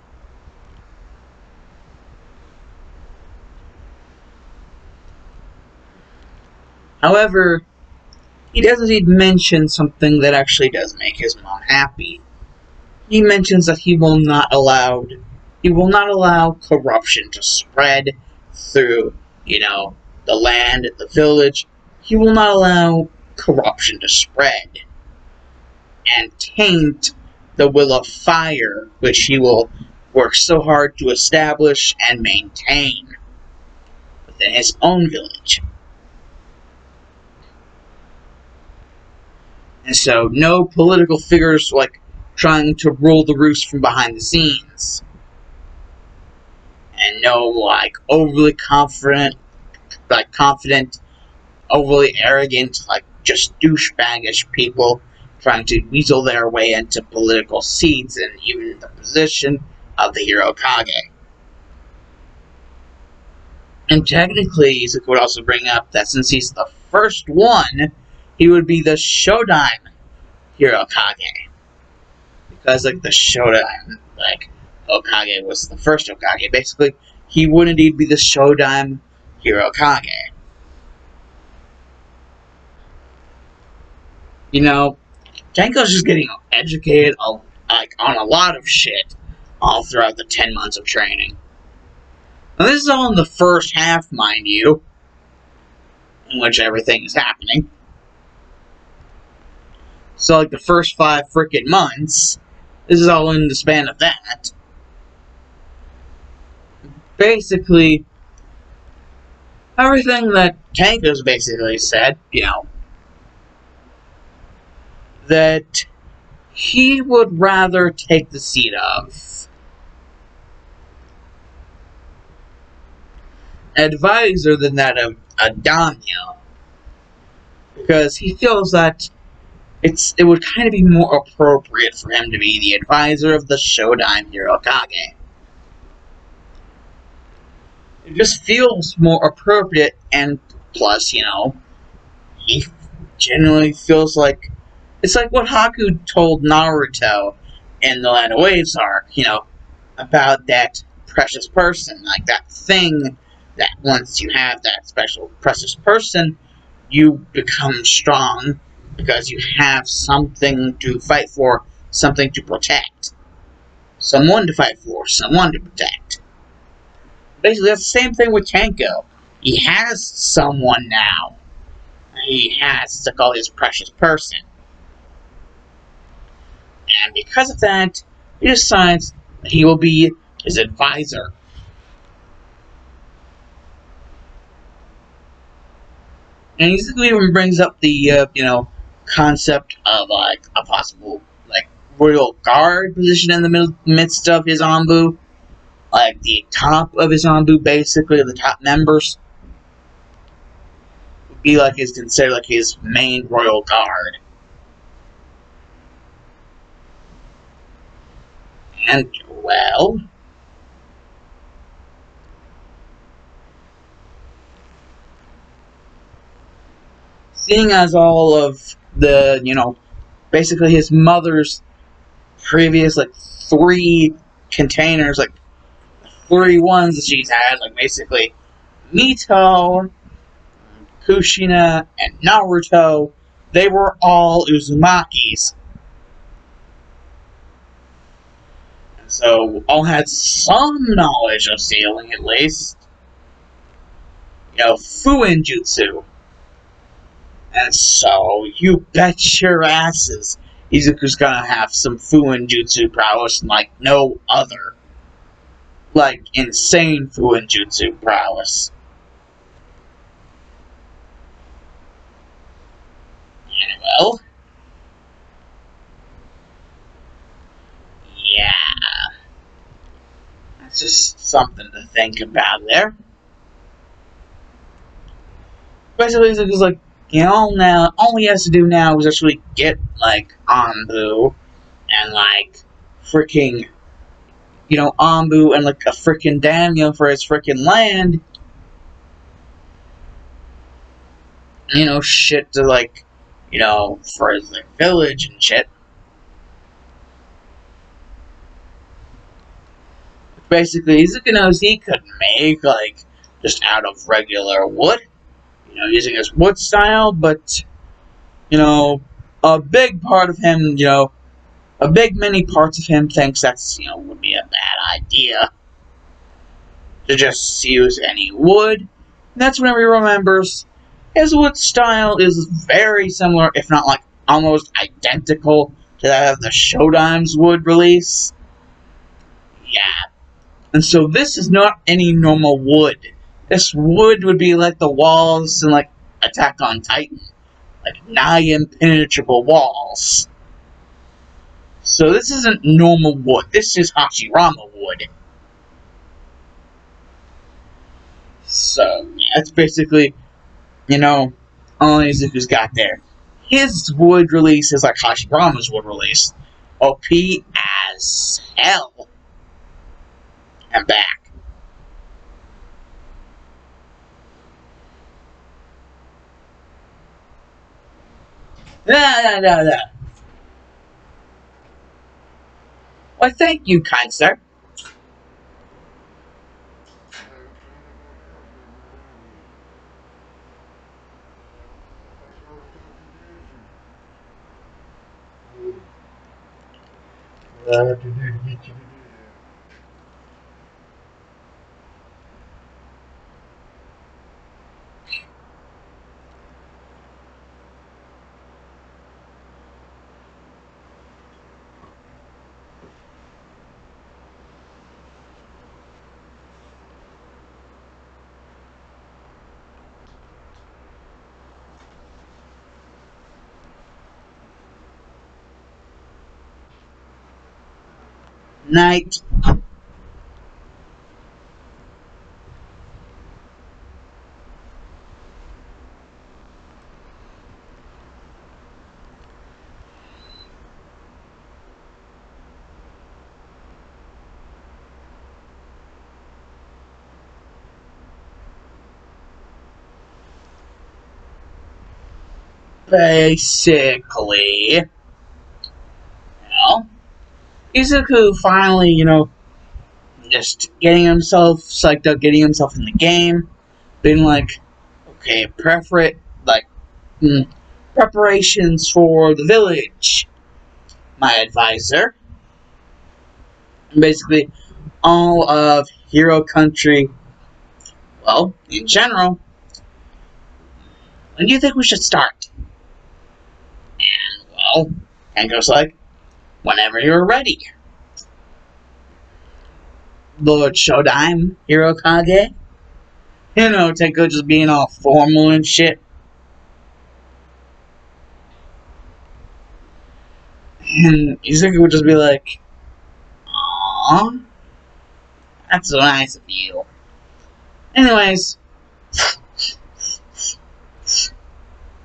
However, he doesn't even mention something that actually does make his mom happy. He mentions that he will not allow corruption to spread through, you know, the land, the village. He will not allow corruption to spread and taint the will of fire, which he will work so hard to establish and maintain within his own village. And so, no political figures, like, trying to rule the roost from behind the scenes. And no, like, overly confident, overly arrogant, like, just douchebaggish people trying to weasel their way into political seats and even the position of the herokage. And technically, Izuku would also bring up that since he's the first one, he would be the shodime herokage. Because, like, the shodime, like, Hokage was the first Hokage. Basically, he would indeed be the shodime herokage. You know, Tenko's just getting educated, like, on a lot of shit all throughout the 10 months of training. Now, this is all in the first half, mind you, in which everything is happening. So, like, the first 5 frickin' months, this is all in the span of that. Basically, everything that Tenko's basically said, you know, that he would rather take the seat of advisor than that of a daimyo, because he feels that it would kind of be more appropriate for him to be the advisor of the Shodime Hirokage. It just feels more appropriate, and plus, you know, he genuinely feels like it's like what Haku told Naruto in the Land of Waves arc, you know, about that precious person, like that thing that once you have that special precious person, you become strong because you have something to fight for, something to protect. Someone to fight for, someone to protect. Basically, that's the same thing with Tenko. He has someone now. He has to call his precious person. And because of that, he decides that he will be his advisor. And he even brings up the, concept of, like, a possible, like, royal guard position in the midst of his Anbu. Like, the top of his Anbu, basically, the top members, would be, like, considered, like, his main royal guard. And, well, seeing as all of the, basically his mother's previous, like, 3 containers, like, 3 ones that she's had, like, basically Mito, Kushina, and Naruto, they were all Uzumakis. And so, all had some knowledge of sealing, at least. Fuin Jutsu. And so, you bet your asses, Izuku's gonna have some Fuin Jutsu prowess like no other. Like, insane Fuin Jutsu prowess. And well, yeah. That's just something to think about there. Basically, Izuku's like, now, all he has to do now is actually get, like, Anbu, and, like, freaking, Anbu, and, like, a freaking Daniel for his freaking land. Shit to, like, for his, like, village and shit. Basically, Izuku knows he could make, like, just out of regular wood, using his wood style, but, a big part of him, a big many parts of him thinks that's, would be a bad idea to just use any wood. And that's whenever he remembers his wood style is very similar, if not, like, almost identical to that of the Shodime's wood release. Yeah. And so this is not any normal wood. This wood would be like the walls in, like, Attack on Titan. Like, nigh impenetrable walls. So this isn't normal wood. This is Hashirama wood. So, yeah, that's basically, all Izuku's got there. His wood release is like Hashirama's wood release. OP as hell. And back. Nah. Why, thank you, kind sir. Night. Basically, Izuku finally, just getting himself psyched up, getting himself in the game, being like, okay, preparations for the village, my advisor. And basically, all of Hero Country, well, in general, when do you think we should start? And, well, Kengo's like, Whenever you're ready. Lord Shodime, herokage. You know, Tenko just being all formal and shit. And Izuku would just be like, "Aww, that's so nice of you." Anyways,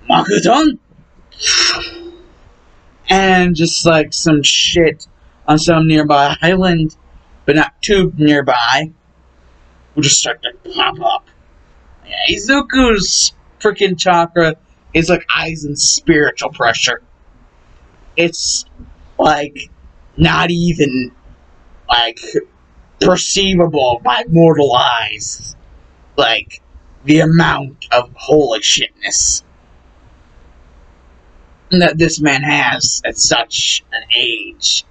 Makuton, and just like some shit on some nearby island, but not too nearby, will just start to pop up. Yeah, Izuku's freaking chakra is like Aizen's spiritual pressure. It's like not even like perceivable by mortal eyes. Like the amount of holy shitness that this man has at such an age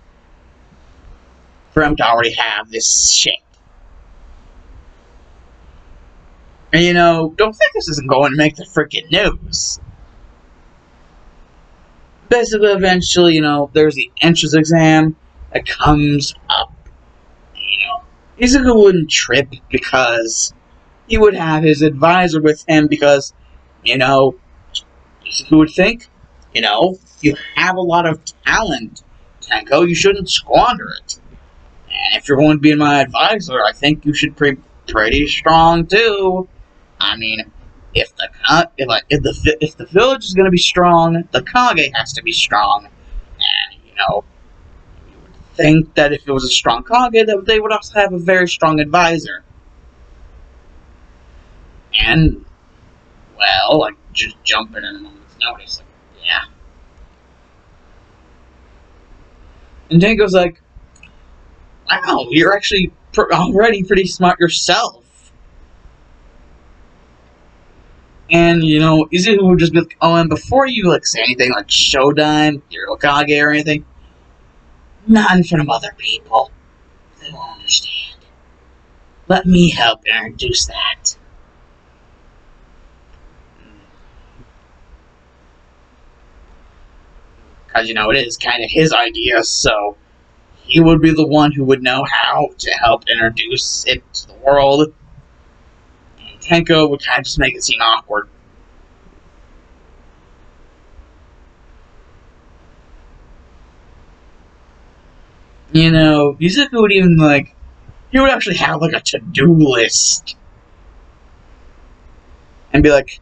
for him to already have this shit. And you know, don't think this isn't going to make the freaking news. Basically, eventually, you know, there's the entrance exam that comes up. You know, Izuku wouldn't trip because he would have his advisor with him because, you know, Izuku would think, you know, you have a lot of talent, Tenko, you shouldn't squander it. And if you're going to be my advisor, I think you should be pretty strong too. I mean, if the village is going to be strong, the Kage has to be strong. And, you know, you would think that if it was a strong Kage, that they would also have a very strong advisor. And, well, like, just jumping in a moment's notice. Like, yeah. And Tenko's like, wow, you're actually already pretty smart yourself. And, you know, Izuku would just be like, oh, and before you, like, say anything like Shodime, herokage, or anything, not in front of other people. They won't understand. Let me help introduce that. Because, you know, it is kind of his idea, so he would be the one who would know how to help introduce it to the world. And Tenko would kind of just make it seem awkward. You know, Izuku would even, like, he would actually have, like, a to-do list. And be like,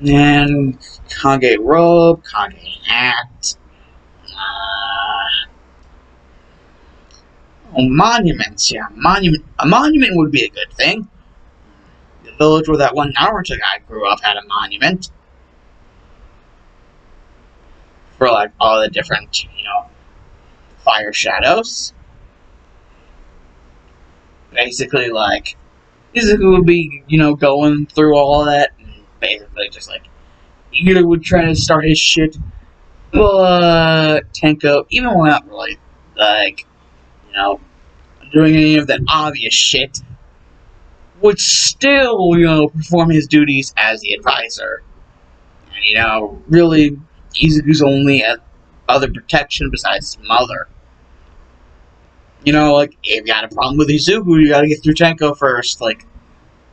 man, Kage robe, Kage hat, monuments, yeah, a monument would be a good thing. The village where that one Naruto guy grew up had a monument. For, like, all the different, you know, fire shadows. Basically, like, Izuku would be, you know, going through all of that, and basically just, like, either would try to start his shit, but Tenko, even without really, like, you know, doing any of that obvious shit, would still, you know, perform his duties as the advisor. And, you know, really, Izuku's only other protection besides his mother. You know, like, if you got a problem with Izuku, you gotta get through Tenko first. Like,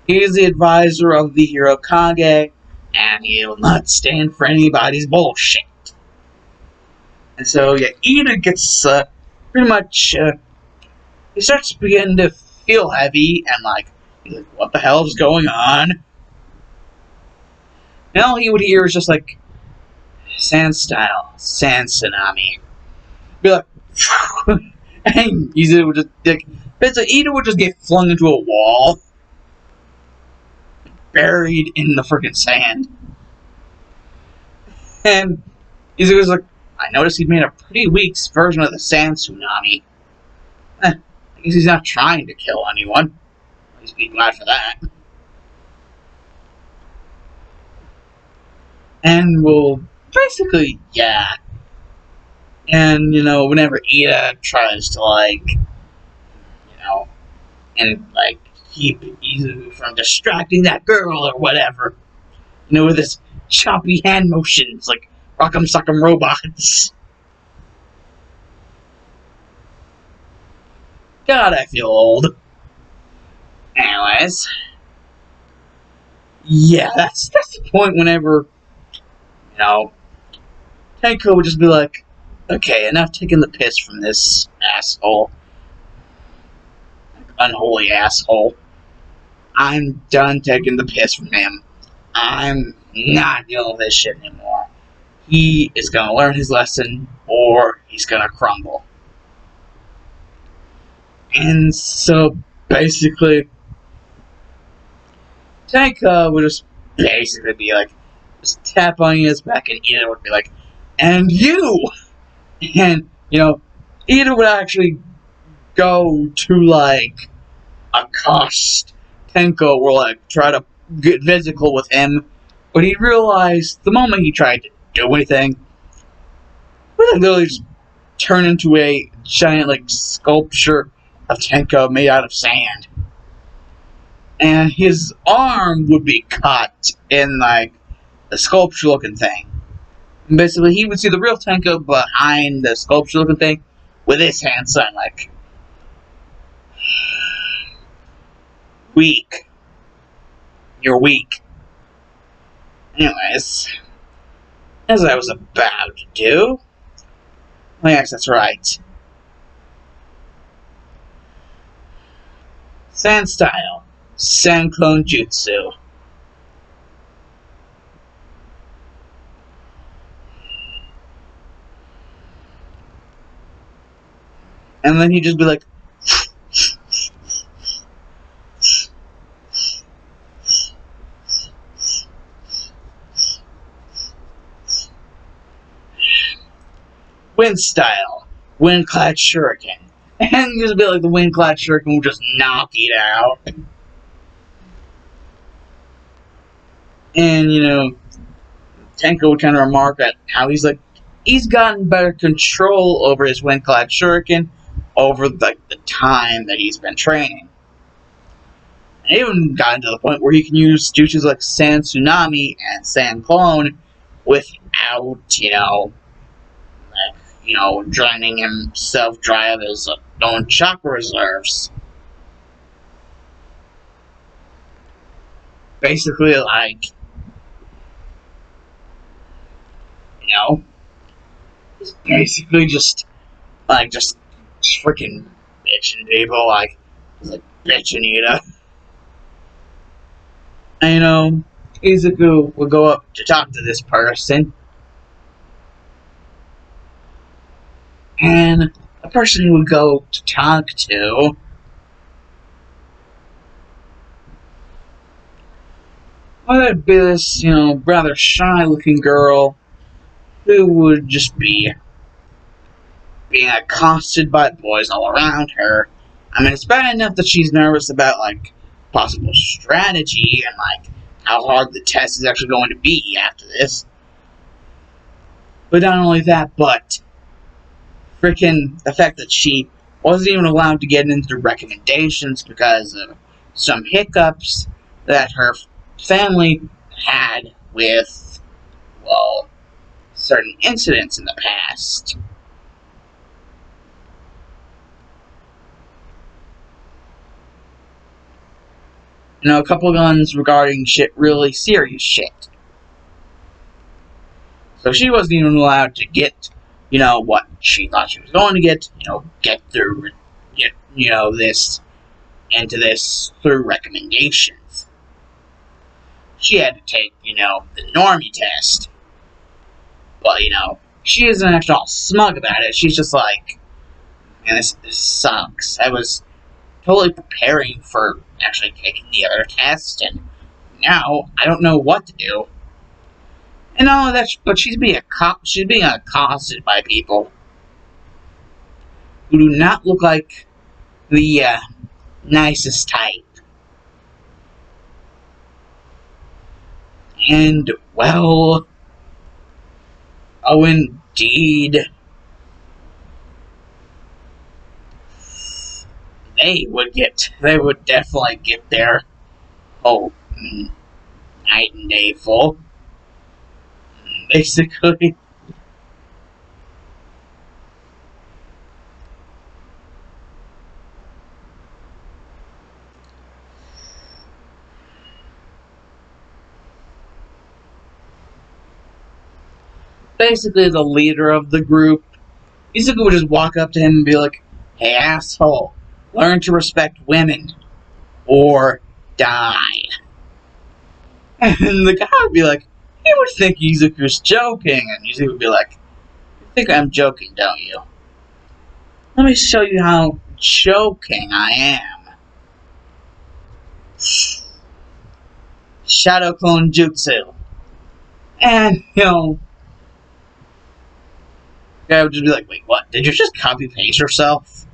he's the advisor of the herokage, and he'll not stand for anybody's bullshit. And so, yeah, Ida gets, pretty much, he starts beginning to feel heavy, and, like, he's like, what the hell is going on? And all he would hear is just, like, sand style, sand tsunami. Be like, and Ida would just, like, Ida would just get flung into a wall, buried in the freaking sand. And Izuku was like, I noticed he made a pretty weak version of the sand tsunami. I guess he's not trying to kill anyone. At least be glad for that. And, well, basically, yeah. And, you know, whenever Ida tries to, like, you know, and, like, keep Izuku from distracting that girl or whatever, you know, with his choppy hand motions, like Rock'em Sock'em Robots. God, I feel old. Anyways, yeah, that's the point whenever, you know, Tenko would just be like, okay, enough taking the piss from this asshole. Unholy asshole. I'm done taking the piss from him. I'm not dealing with this shit anymore. He is gonna learn his lesson, or he's gonna crumble. And so, basically, Tenko would just basically be like, just tap on his back, and Ida would be like, and you! And, Ida would actually go to, like, accost Tenko or, like, try to get physical with him. But he realized the moment he tried to do anything, he would literally just turn into a giant, like, sculpture of Tenko made out of sand. And his arm would be cut in, like, a sculpture-looking thing. And basically, he would see the real Tenko behind the sculpture-looking thing with his hand sign, like, weak. You're weak. Anyways, as I was about to do, oh yes, that's right. Sand style. Sand clone jutsu. And then he'd just be like, wind style. Wind-clad shuriken. And he'd just be like, the wind-clad shuriken would just knock it out. And, Tenko would kind of remark at how he's gotten better control over his wind-clad shuriken over, like, the time that he's been training. And even gotten to the point where he can use jutsus like Sand Tsunami and Sand Clone without, draining himself dry of his own chakra reserves. Basically, like, he's basically just freaking bitching people, like, he's like, bitching Ida. And, Izuku would go up to talk to this person. And the person he would go to talk to would be this, rather shy-looking girl who would just be being accosted by boys all around her. I mean, it's bad enough that she's nervous about, like, possible strategy and, like, how hard the test is actually going to be after this. But not only that, but freaking the fact that she wasn't even allowed to get into recommendations because of some hiccups that her family had with, well, certain incidents in the past. A couple of guns regarding really serious shit. So she wasn't even allowed to get, what she thought she was going to get, get this, into this through recommendations. She had to take, the normie test. But, she isn't actually all smug about it. She's just like, man, this sucks. I was totally preparing for actually taking the other test, and now I don't know what to do. And all of that, but she's being accosted by people who do not look like the nicest type. And, well, oh indeed, they would definitely get their whole night and day full, basically. basically the leader of the group. Izuku would just walk up to him and be like, "Hey, asshole, learn to respect women, or die." And the guy would be like, he would think Izuku's joking, and Izuku would be like, "You think I'm joking, don't you? Let me show you how joking I am. Shadow Clone Jutsu." And, the guy would just be like, "Wait, what? Did you just copy-paste yourself?"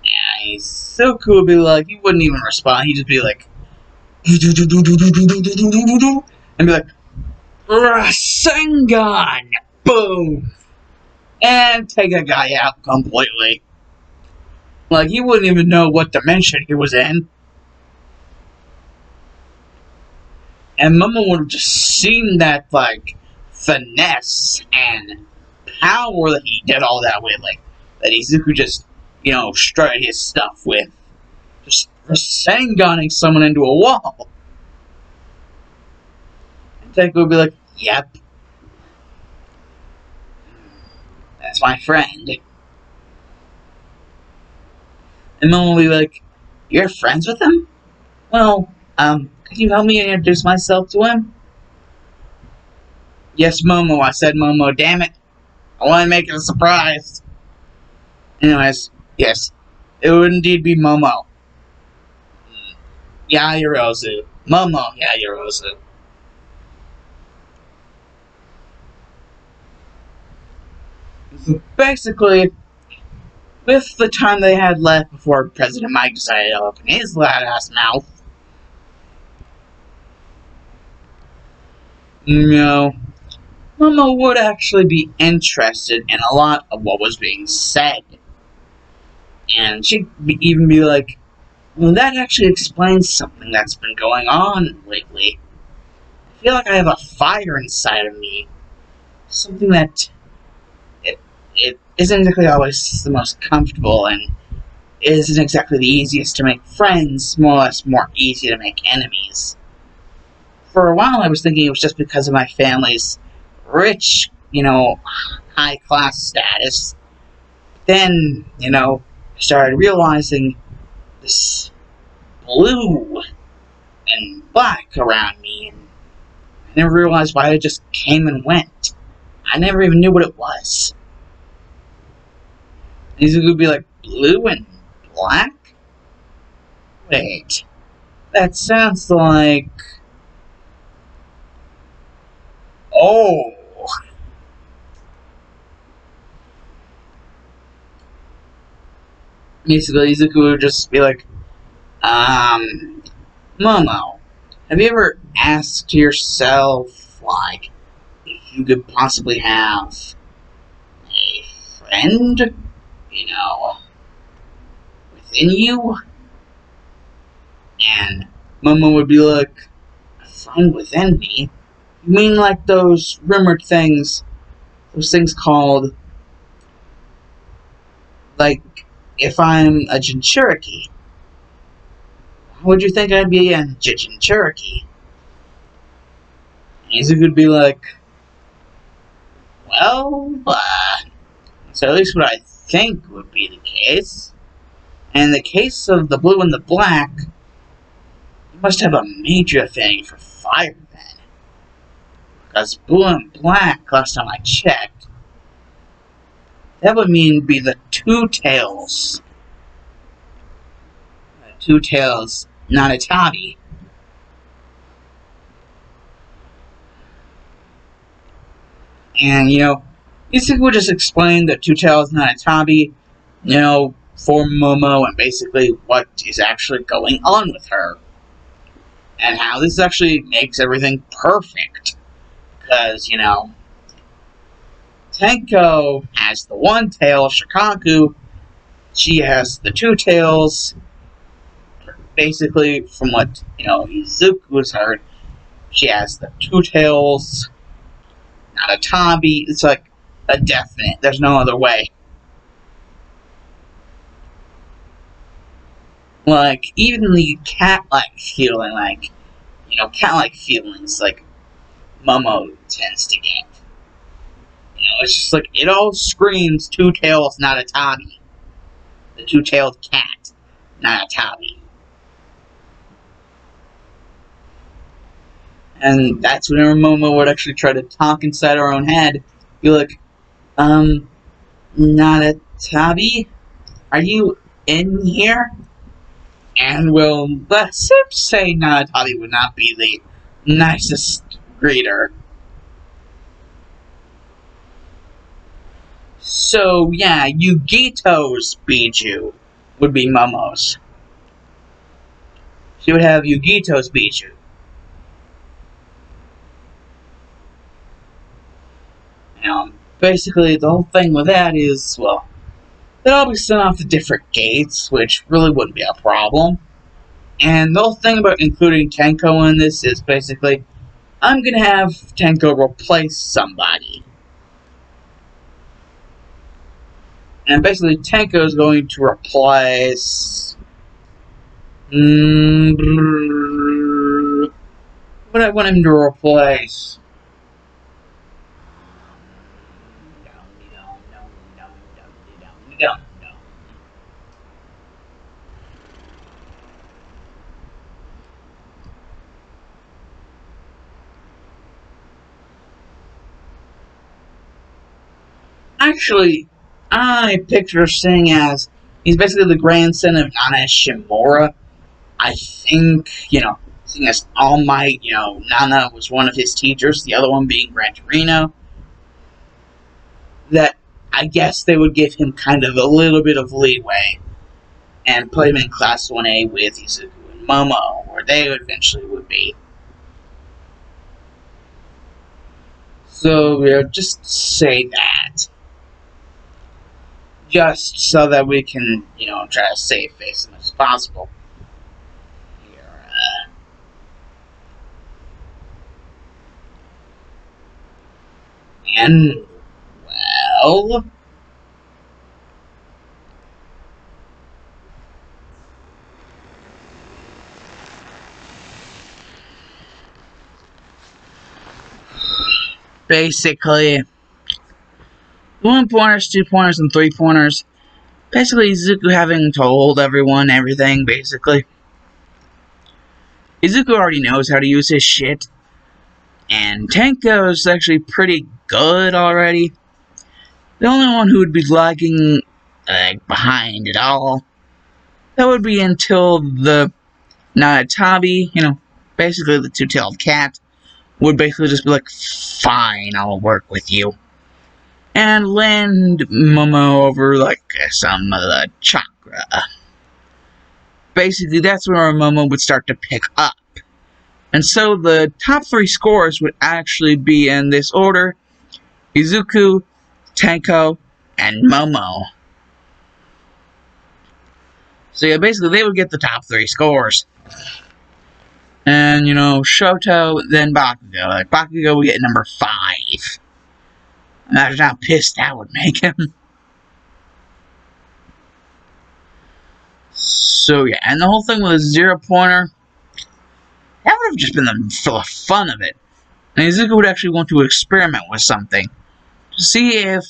And Izuku would be like, he wouldn't even respond, he'd just be like, and be like, "Rasengan! Boom!" And take a guy out completely. Like, he wouldn't even know what dimension he was in. And Momo would have just seen that, like, finesse and power that he did all that with. Like, that Izuku just, strutted his stuff with. Just Rasenganing someone into a wall. And Tenko would be like, "Yep. That's my friend." And Momo would be like, "You're friends with him? Well, could you help me introduce myself to him?" "Yes, Momo." I said Momo, damn it. I want to make it a surprise. Anyways, yes, it would indeed be Momo. Yaoyorozu. Momo Yaoyorozu. So basically, with the time they had left before President Mike decided to open his loud-ass mouth, Momo would actually be interested in a lot of what was being said. And she'd even be like, "Well, that actually explains something that's been going on lately. I feel like I have a fire inside of me. Something that it isn't exactly always the most comfortable, and isn't exactly the easiest to make friends, more or less more easy to make enemies. For a while I was thinking it was just because of my family's rich, high-class status. Then, I started realizing this blue and black around me, and I never realized why it just came and went. I never even knew what it was." He's gonna be like, "Blue and black? Wait, that sounds like... oh." Basically, Izuku would just be like, "Momo, have you ever asked yourself, like, if you could possibly have a friend, within you?" And Momo would be like, "A friend within me? You mean like those rumored things, those things called, like, if I'm a Jinchuriki? How would you think I'd be a Jinchuriki?" And Izuku would be like, "Well, so at least what I think would be the case. In the case of the blue and the black, you must have a major affinity for fire then. Because blue and black, last time I checked, that would mean be the two tails. Two tails, not a tabby." And, Izuku would just explain that two tails, not a tabby, for Momo, and basically what is actually going on with her. And how this actually makes everything perfect. Because, Tenko has the one tail, Shikaku, she has the two tails. Basically, from what, Izuku has heard, she has the two tails, not a Tabi. It's like a definite. There's no other way. Like, even the cat-like feeling, cat-like feelings, like, Momo tends to get. it's just like, it all screams Two Tails, not a Tabi. The two-tailed cat, not a Tabi. And that's whenever Momo would actually try to talk inside her own head. Be like, not a Tabi? Are you in here? And well, let's say not a Tabi would not be the nicest greeter. So yeah, Yugito's Biju would be Momo's. She would have Yugito's Biju. Basically, the whole thing with that is, well, they'll all be sent off to different gates, which really wouldn't be a problem. And the whole thing about including Tenko in this is basically, I'm gonna have Tenko replace somebody. And basically, Tenko is going to replace... what I want him to replace? Actually, I picture Singh as he's basically the grandson of Nana Shimura. I think, seeing as All Might, Nana was one of his teachers, the other one being Gran Torino, that I guess they would give him kind of a little bit of leeway and put him in Class 1A with Izuku and Momo, where they eventually would be. So, just say that. Just so that we can, try to save face as much as possible. And, well... basically, 1-pointers, 2-pointers, and 3-pointers. Basically, Izuku having told everyone everything, basically. Izuku already knows how to use his shit. And Tenko is actually pretty good already. The only one who would be lagging behind it all, that would be until the Tabi, basically the two-tailed cat, would basically just be like, fine, I'll work with you. And land Momo over, some of the chakra. Basically, that's where Momo would start to pick up. And so the top 3 scores would actually be in this order: Izuku, Tenko, and Momo. So yeah, basically they would get the top 3 scores. And, Shoto, then Bakugo. Bakugo would get number 5. Imagine how pissed that would make him. So yeah, and the whole thing with a 0-pointer, that would have just been for the fun of it. And Izuku would actually want to experiment with something to see if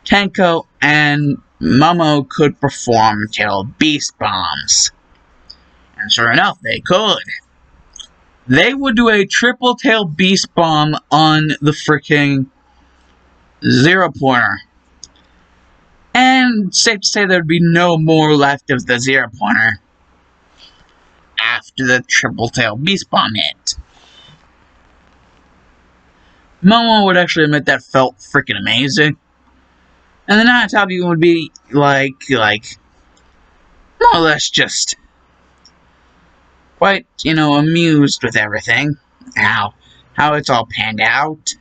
Tenko and Momo could perform tailed beast bombs. And sure enough, they could. They would do a triple tailed beast bomb on the freaking 0-pointer. And safe to say there'd be no more left of the 0-pointer after the triple tailed beast bomb hit. Momo would actually admit that felt freaking amazing. And the Nana-Tabi would be like, more or less just quite, amused with everything. How it's all panned out.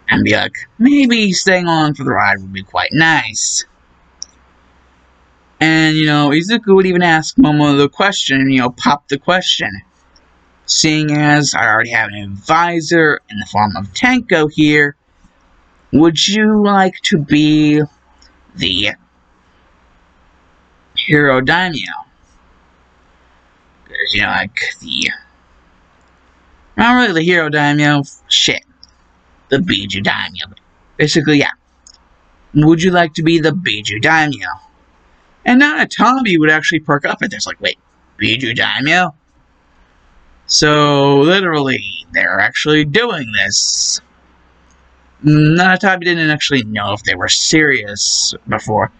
And be like, maybe staying on for the ride would be quite nice. And, Izuku would even ask Momo the question, pop the question. Seeing as I already have an advisor in the form of Tenko here, would you like to be the hero daimyo? Because, the Not really the hero daimyo, shit. The Biju daimyo. Basically, yeah. Would you like to be the Biju daimyo? And Nanatami would actually perk up at this, like, wait, Biju daimyo? So, literally, they're actually doing this. Nanatami didn't actually know if they were serious before.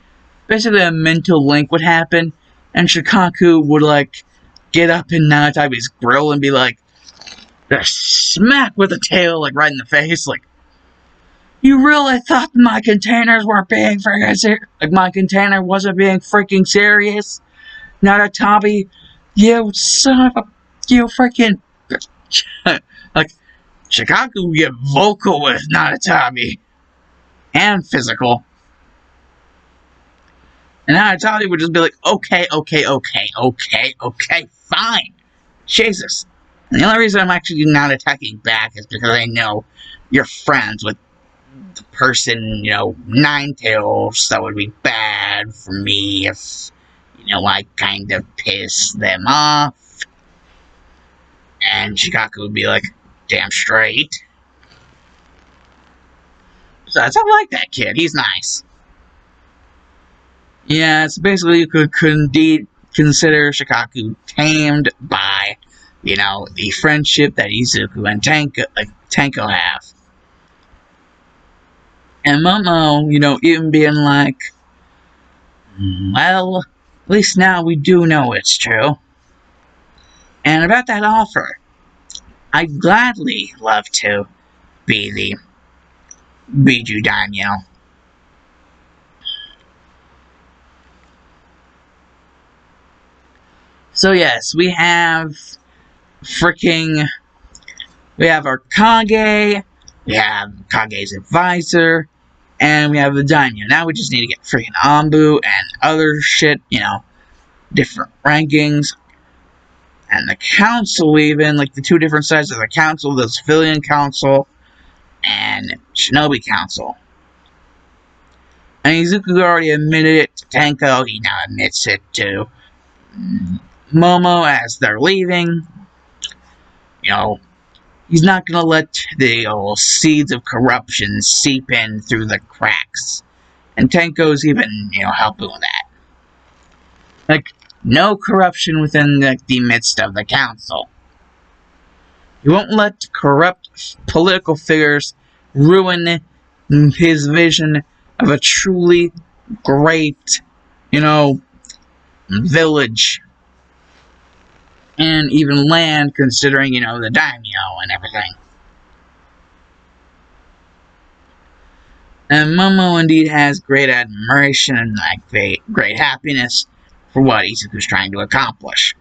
Basically, a mental link would happen, and Shikaku would, like, get up in Nanatami's grill and be like, smack with a tail, like, right in the face, like, you really thought my containers weren't being freaking serious? Like, my container wasn't being freaking serious? Nanatami, you son of a... You freaking... like, Shikaku would get vocal with Nanatami. And physical. And Nanatami would just be like, okay, fine. Jesus. And the only reason I'm actually not attacking back is because I know you're friends with the person, Ninetales, so that would be bad for me if, I kind of piss them off. And Shikaku would be like, damn straight. So I like that kid, he's nice. Yeah, so basically you could indeed consider Shikaku tamed by, the friendship that Izuku and Tenko have. And Momo, even being like, well, at least now we do know it's true. And about that offer, I'd gladly love to be the Biju daimyo. So yes, we have our Kage, we have Kage's advisor, and we have the daimyo. Now we just need to get freaking Anbu and other shit, different rankings. And the council even, like the two different sides of the council, the civilian council and shinobi council. And Izuku already admitted it to Tenko, he now admits it to Momo as they're leaving. He's not gonna let the seeds of corruption seep in through the cracks. And Tenko's even, helping with that. Like, no corruption within the midst of the council. He won't let corrupt political figures ruin his vision of a truly great, village. And even land, considering, the daimyo and everything. And Momo indeed has great admiration and great happiness for what Izuku's trying to accomplish.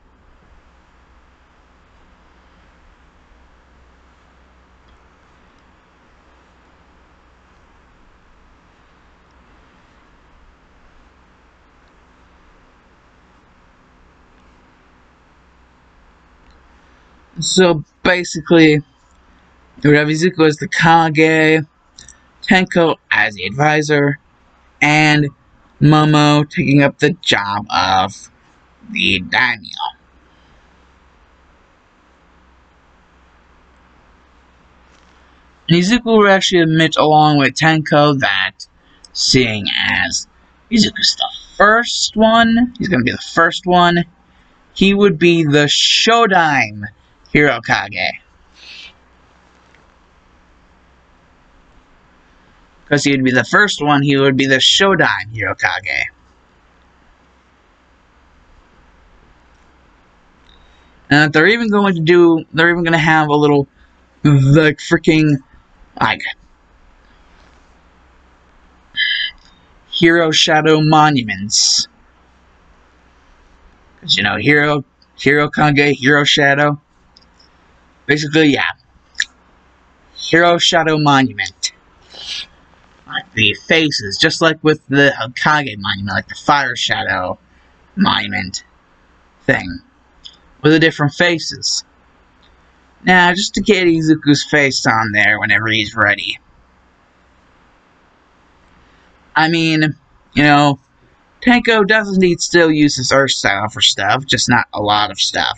So basically, we have Izuku as the Kage, Tenko as the advisor, and Momo taking up the job of the daimyo. And Izuku will actually admit along with Tenko that seeing as Izuku's the first one, he's going to be the first one, he would be the shodime herokage. Because he would be the first one, he would be the shodime herokage. And they're even going to have a little, freaking, hero shadow monuments. Because, hero kage, hero shadow. Basically, yeah. Hero shadow monument. Like the faces, just like with the Kage monument, like the fire shadow monument thing. With the different faces. Now, just to get Izuku's face on there whenever he's ready. I mean, Tenko does indeed still use his Earth style for stuff, just not a lot of stuff.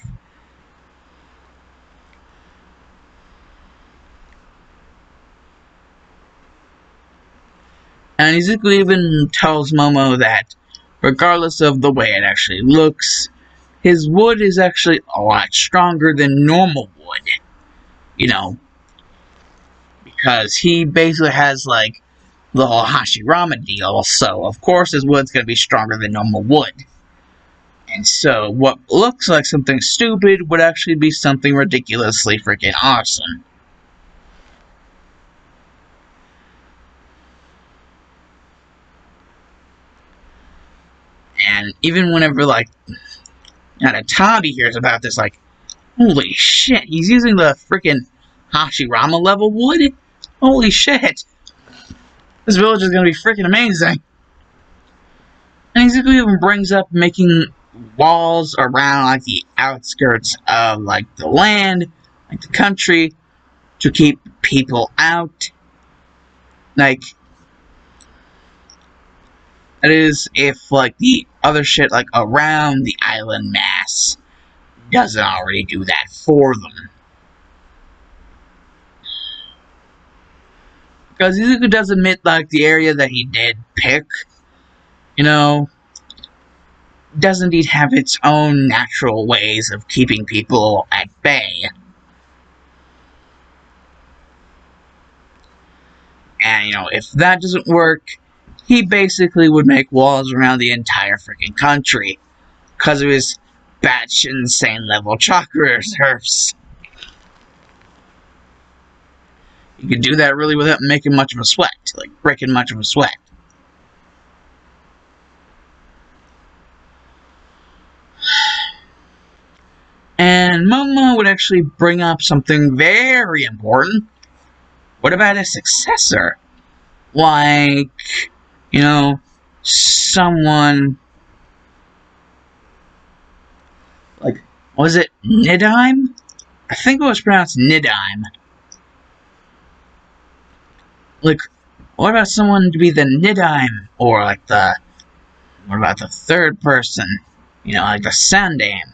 And Izuku even tells Momo that regardless of the way it actually looks, his wood is actually a lot stronger than normal wood. You know, because he basically has like the whole Hashirama deal, so of course his wood's going to be stronger than normal wood. And so what looks like something stupid would actually be something ridiculously freaking awesome. And even whenever, like, Tabi hears about this, like, holy shit, he's using the freaking Hashirama level wood? Holy shit. This village is gonna be freaking amazing. And Izuku even brings up making walls around, like, the outskirts of, like, the land, like, the country, to keep people out. Like, that is if, like, the other shit, like, around the island mass doesn't already do that for them. Because Izuku does admit, like, the area that he did pick, you know, does indeed have its own natural ways of keeping people at bay. And, you know, if that doesn't work, he basically would make walls around the entire freaking country. Because of his batshit insane level chakra reserves. You can do that really without making much of a sweat. Like, breaking much of a sweat. And Momo would actually bring up something very important. What about a successor? Like, you know, someone... Like, was it Nidime? I think it was pronounced Nidime. Like, what about someone to be the Nidime? Or, like, what about the third person? You know, like the Sandame.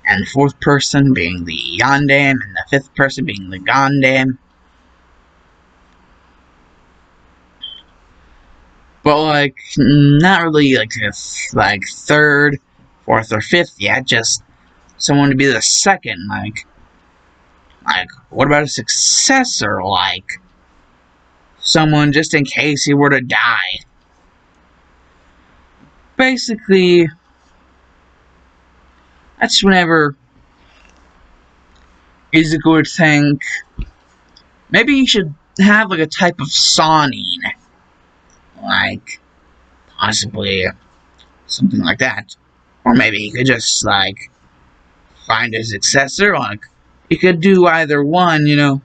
And the fourth person being the Yandame, and the fifth person being the Gondame. But, like, not really, like third, fourth, or fifth yet, just someone to be the second, like, what about a successor, like, someone just in case he were to die? Basically, that's whenever Izuku would think, maybe he should have, like, a type of Sanin. Like, possibly something like that. Or maybe he could just, like, find a successor. Like, he could do either one, you know.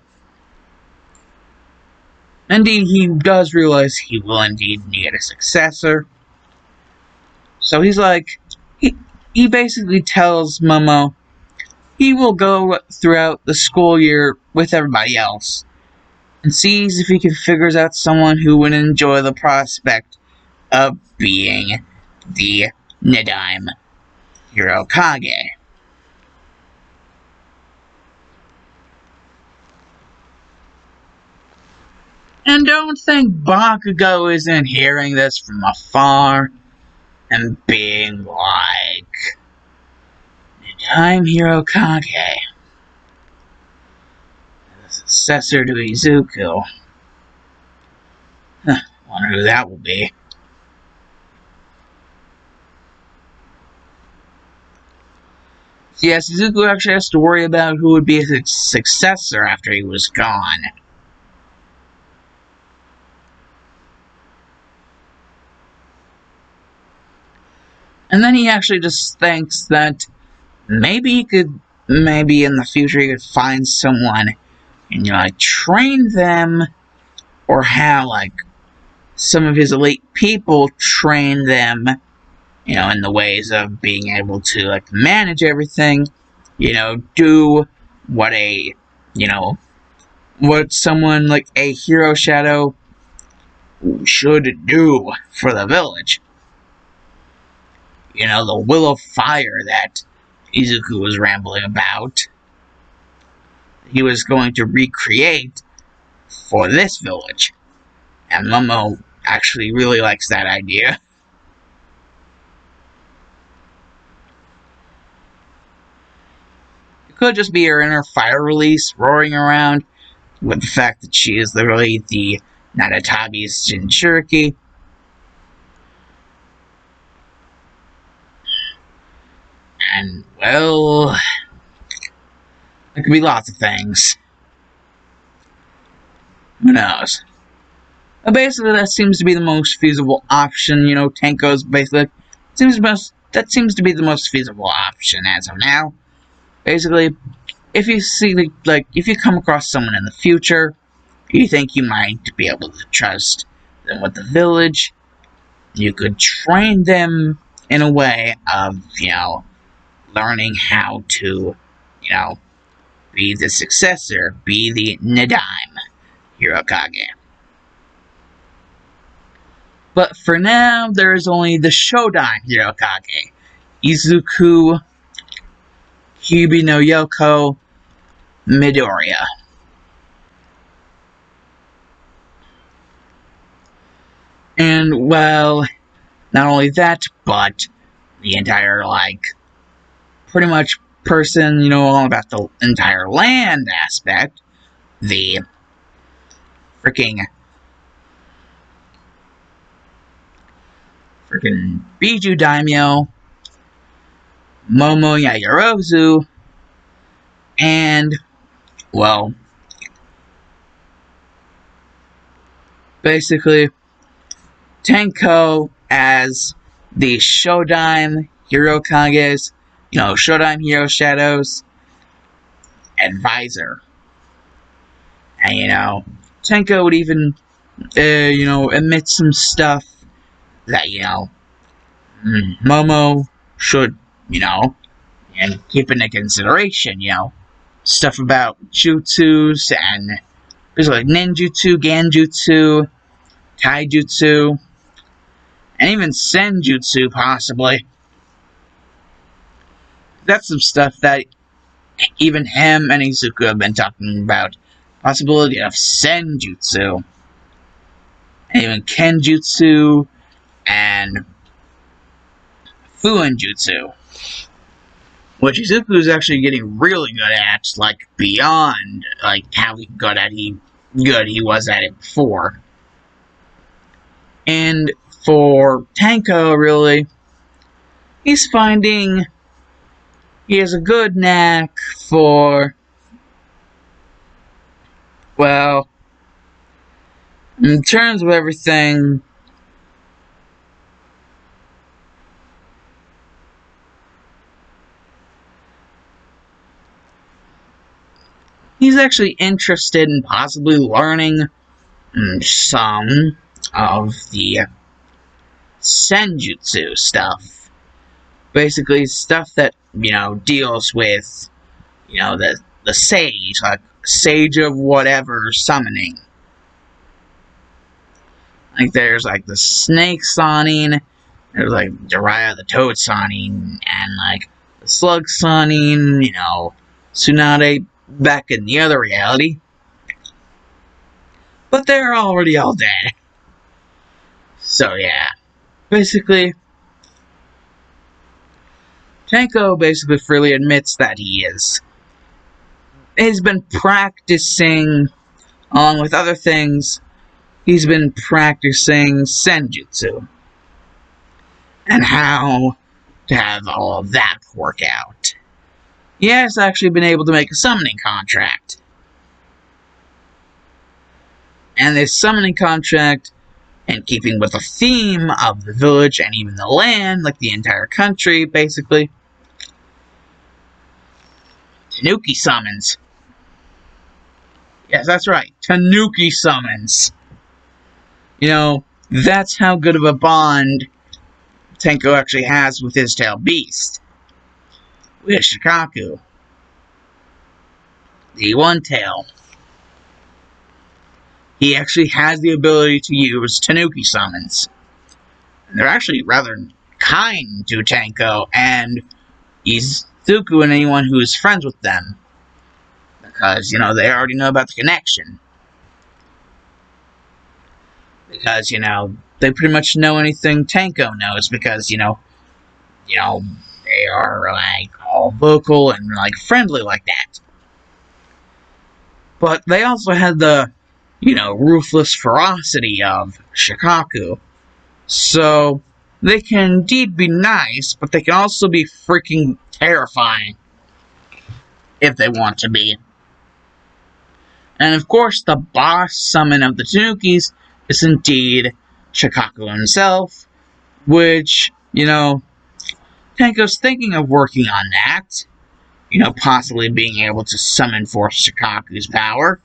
Indeed, he does realize he will indeed need a successor. So he's like, he basically tells Momo he will go throughout the school year with everybody else and sees if he can figure out someone who would enjoy the prospect of being the Nidime herokage. And don't think Bakugo isn't hearing this from afar and being like, Nidime herokage, the successor to Izuku. Wonder who that will be. Yes, Izuku actually has to worry about who would be his successor after he was gone. And then he actually just thinks that maybe in the future he could find someone and, you know, like, train them, or have, like, some of his elite people train them, you know, in the ways of being able to, like, manage everything, you know, do what someone like a Hero Shadow should do for the village. You know, the will of fire that Izuku was rambling about, he was going to recreate for this village. And Momo actually really likes that idea. It could just be her inner fire release roaring around, with the fact that she is literally the Narutabi's Jinchuriki. And, well, it could be lots of things. Who knows? But basically, that seems to be the most feasible option. You know, Tenko's basically that seems to be the most feasible option as of now. Basically, if you see if you come across someone in the future, you think you might be able to trust them with the village, you could train them in a way of, learning how to, be the successor, be the Nadaime herokage. But for now, there is only the Shodime herokage, Izuku Hibi no Yoko Midoriya. And, well, not only that, but the entire, pretty much person, all about the entire land aspect, the freaking Biju Daimyo, Momo Yaoyorozu, and, well, basically, Tenko as the Shodime Hirokage's, Shodime Hero Shadow's advisor. And, Tenko would even, admit some stuff that, Momo should, and keep into consideration, stuff about jutsus and basically ninjutsu, ganjutsu, taijutsu, and even senjutsu, possibly. That's some stuff that even him and Izuku have been talking about. Possibility of senjutsu, and even kenjutsu, and fuinjutsu, which Izuku is actually getting really good at, beyond, how good he was at it before. And for Tenko, really, he's finding he has a good knack for, well, in terms of everything, he's actually interested in possibly learning some of the senjutsu stuff. Basically, stuff that, deals with, the sage, sage of whatever summoning. There's, the snake sawing, there's, Jiraiya the toad sawing, and, the slug sawing, Tsunade back in the other reality. But they're already all dead. So, yeah. Basically, Tenko basically freely admits that he's been practicing, along with other things, he's been practicing senjutsu. And how to have all of that work out. He has actually been able to make a summoning contract. And this summoning contract, in keeping with the theme of the village and even the land, the entire country, basically, Tanuki summons. Yes, that's right, Tanuki summons. That's how good of a bond Tenko actually has with his tail beast. With Shikaku, the one tail. He actually has the ability to use Tanuki summons. And they're actually rather kind to Tenko and Izuku and anyone who is friends with them. Because, they already know about the connection. because, they pretty much know anything Tenko knows because, they are, like, all vocal and, like, friendly like that. But they also had the, ruthless ferocity of Shikaku. So, they can indeed be nice, but they can also be freaking terrifying. If they want to be. And of course, the boss summon of the Tanukis is indeed Shikaku himself, which, Tenko's thinking of working on that. Possibly being able to summon forth Shikaku's power.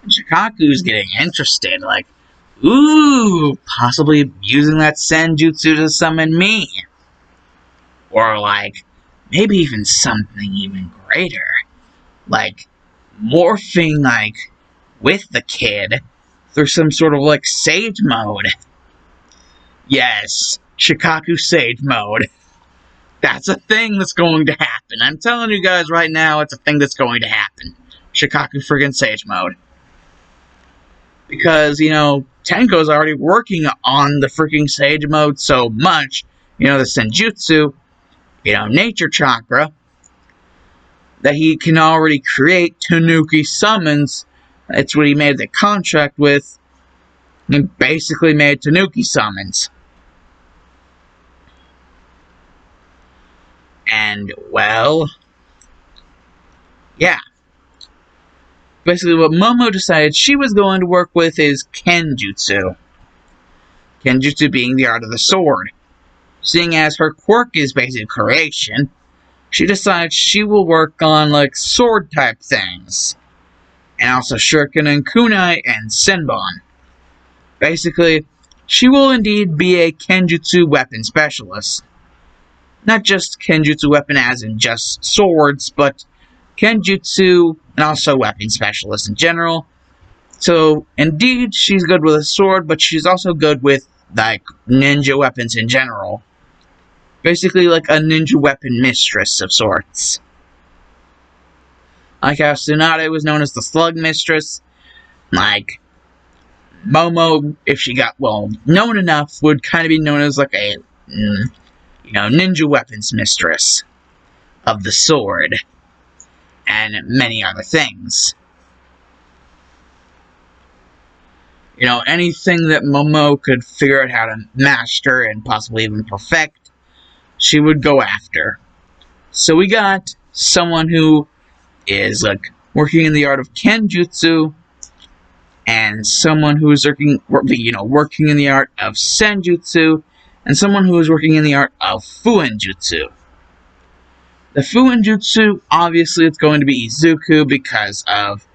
And Shikaku's getting interested, like, ooh, possibly using that Senjutsu to summon me. Or, like, maybe even something even greater. Like, morphing, like, with the kid through some sort of, like, Sage mode. Yes, Shikaku Sage mode. That's a thing that's going to happen. I'm telling you guys right now, it's a thing that's going to happen. Shikaku friggin' Sage mode. Because, Tenko's already working on the freaking Sage mode so much. The Senjutsu, Nature Chakra, that he can already create Tanuki summons. That's what he made the contract with. He basically made Tanuki summons. And, well, yeah. Basically what Momo decided she was going to work with is Kenjutsu. Kenjutsu being the art of the sword. Seeing as her quirk is basically creation, she decides she will work on, like, sword-type things. And also Shuriken and Kunai and Senbon. Basically, she will indeed be a Kenjutsu weapon specialist. Not just Kenjutsu weapon as in just swords, but Kenjutsu and also weapon specialist in general. So, indeed, she's good with a sword, but she's also good with, like, ninja weapons in general. Basically, like a ninja weapon mistress of sorts. Like how Tsunade was known as the Slug Mistress. Like, Momo, if she got, known enough, would kind of be known as like a, ninja weapons mistress of the sword. And many other things. Anything that Momo could figure out how to master and possibly even perfect, she would go after. So we got someone who is, like, working in the art of Kenjutsu, and someone who is working in the art of Senjutsu, and someone who is working in the art of Fuinjutsu. The Fuinjutsu, obviously, it's going to be Izuku because of,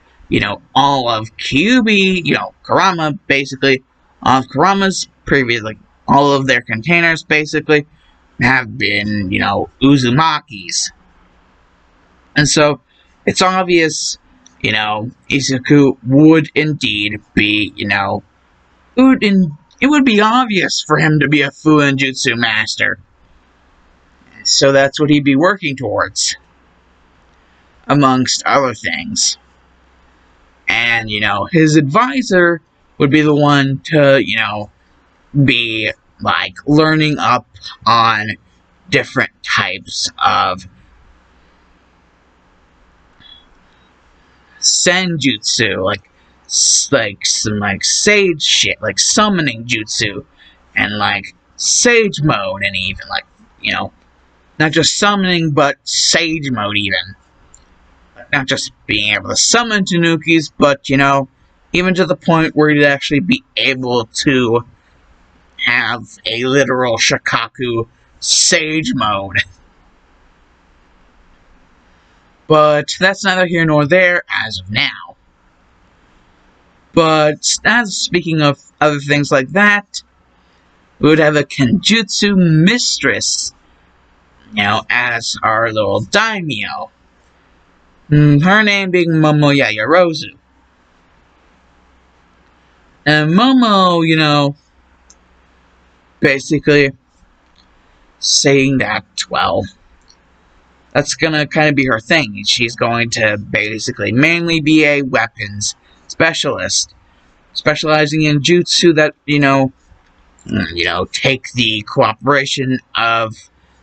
all of Kyuubi, Kurama, basically, all of Kurama's previous, all of their containers, basically, have been, Uzumaki's. And so, it's obvious, Izuku would indeed be, it would be obvious for him to be a Fuinjutsu master. So that's what he'd be working towards. Amongst other things. And, his advisor would be the one to, be, like, learning up on different types of Senjutsu, like some, like, sage shit, like summoning jutsu, and, like, sage mode, and even, like, not just summoning, but sage mode even. Not just being able to summon Tanukis, but, even to the point where you'd actually be able to have a literal Shikaku Sage mode. But that's neither here nor there as of now. But as speaking of other things like that, we would have a Kenjutsu Mistress, as our little daimyo. Her name being Momo Yaoyorozu. And Momo, basically saying that, well, that's gonna kind of be her thing. She's going to basically mainly be a weapons specialist, specializing in jutsu that, take the cooperation of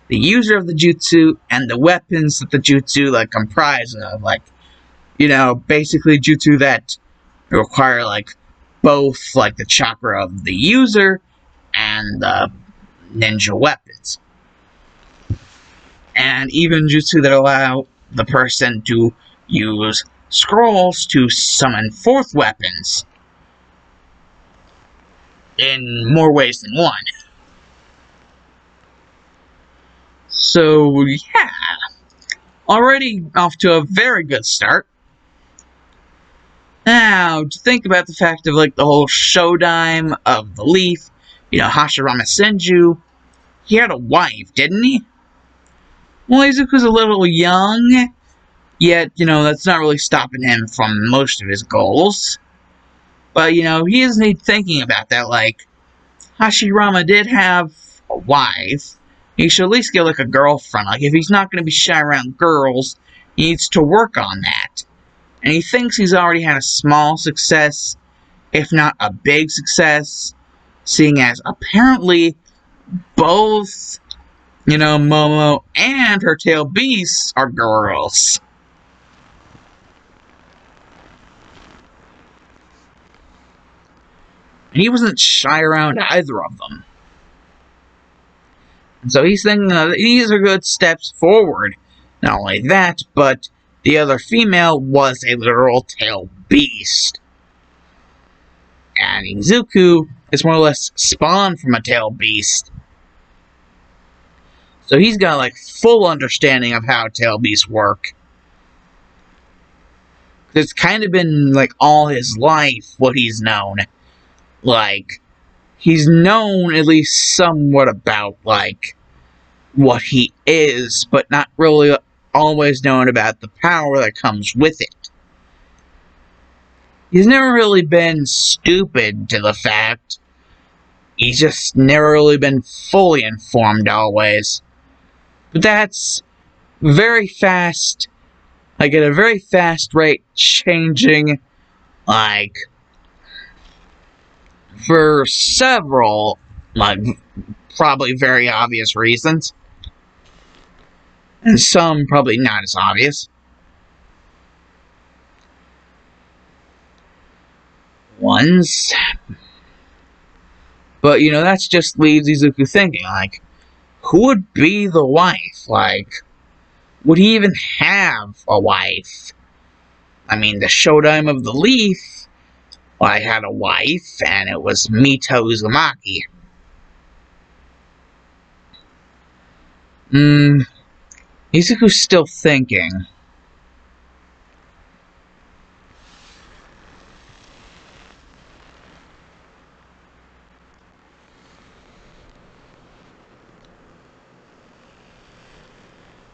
the user of the jutsu and the weapons that the jutsu, like, comprise of. Like, basically jutsu that require, like, both, like, the chakra of the user and the ninja weapons. And even jutsu that allow the person to use scrolls to summon forth weapons in more ways than one. So, yeah, already off to a very good start. Now, to think about the fact of, like, the whole shodime of the leaf, Hashirama Senju, he had a wife, didn't he? Well, Izuku's a little young, yet, that's not really stopping him from most of his goals. But, he isn't thinking about that, like, Hashirama did have a wife. He should at least get, like, a girlfriend. Like, if he's not going to be shy around girls, he needs to work on that. And he thinks he's already had a small success, if not a big success, seeing as apparently both, Momo and her tail beasts are girls. And he wasn't shy around either of them. And so he's thinking these are good steps forward. Not only that, but the other female was a literal tail beast. And Izuku is more or less spawned from a tail beast. So he's got, like, full understanding of how tail beasts work. It's kind of been, like, all his life what he's known. Like, he's known at least somewhat about, like, what he is, but not really always known about the power that comes with it. He's never really been stupid to the fact. He's just never really been fully informed always. But that's very fast, like, at a very fast rate changing, like, for several, like, probably very obvious reasons. And some probably not as obvious. Ones. But, that just leaves Izuku thinking, like, who would be the wife? Like, would he even have a wife? I mean, the Shodime of the Leaf, well, I had a wife, and it was Mito Uzumaki. Izuku's still thinking.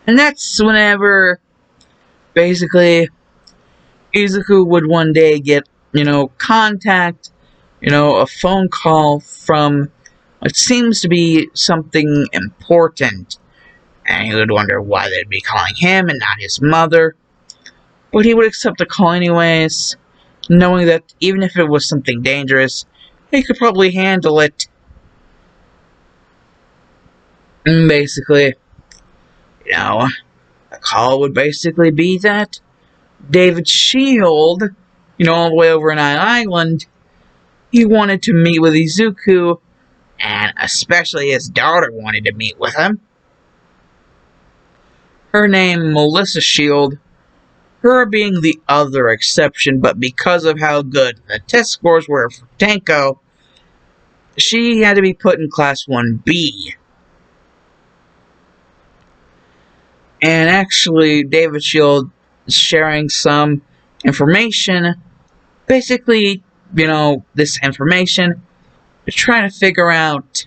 And that's whenever, basically, Izuku would one day get, contact, a phone call from what seems to be something important. And he would wonder why they'd be calling him and not his mother. But he would accept the call anyways, knowing that even if it was something dangerous, he could probably handle it. And basically, the call would basically be that David Shield, all the way over in Island, he wanted to meet with Izuku, and especially his daughter wanted to meet with him. Her name, Melissa Shield, her being the other exception, but because of how good the test scores were for Tenko, she had to be put in Class 1B. And actually, David Shield is sharing some information. Basically, this information is trying to figure out,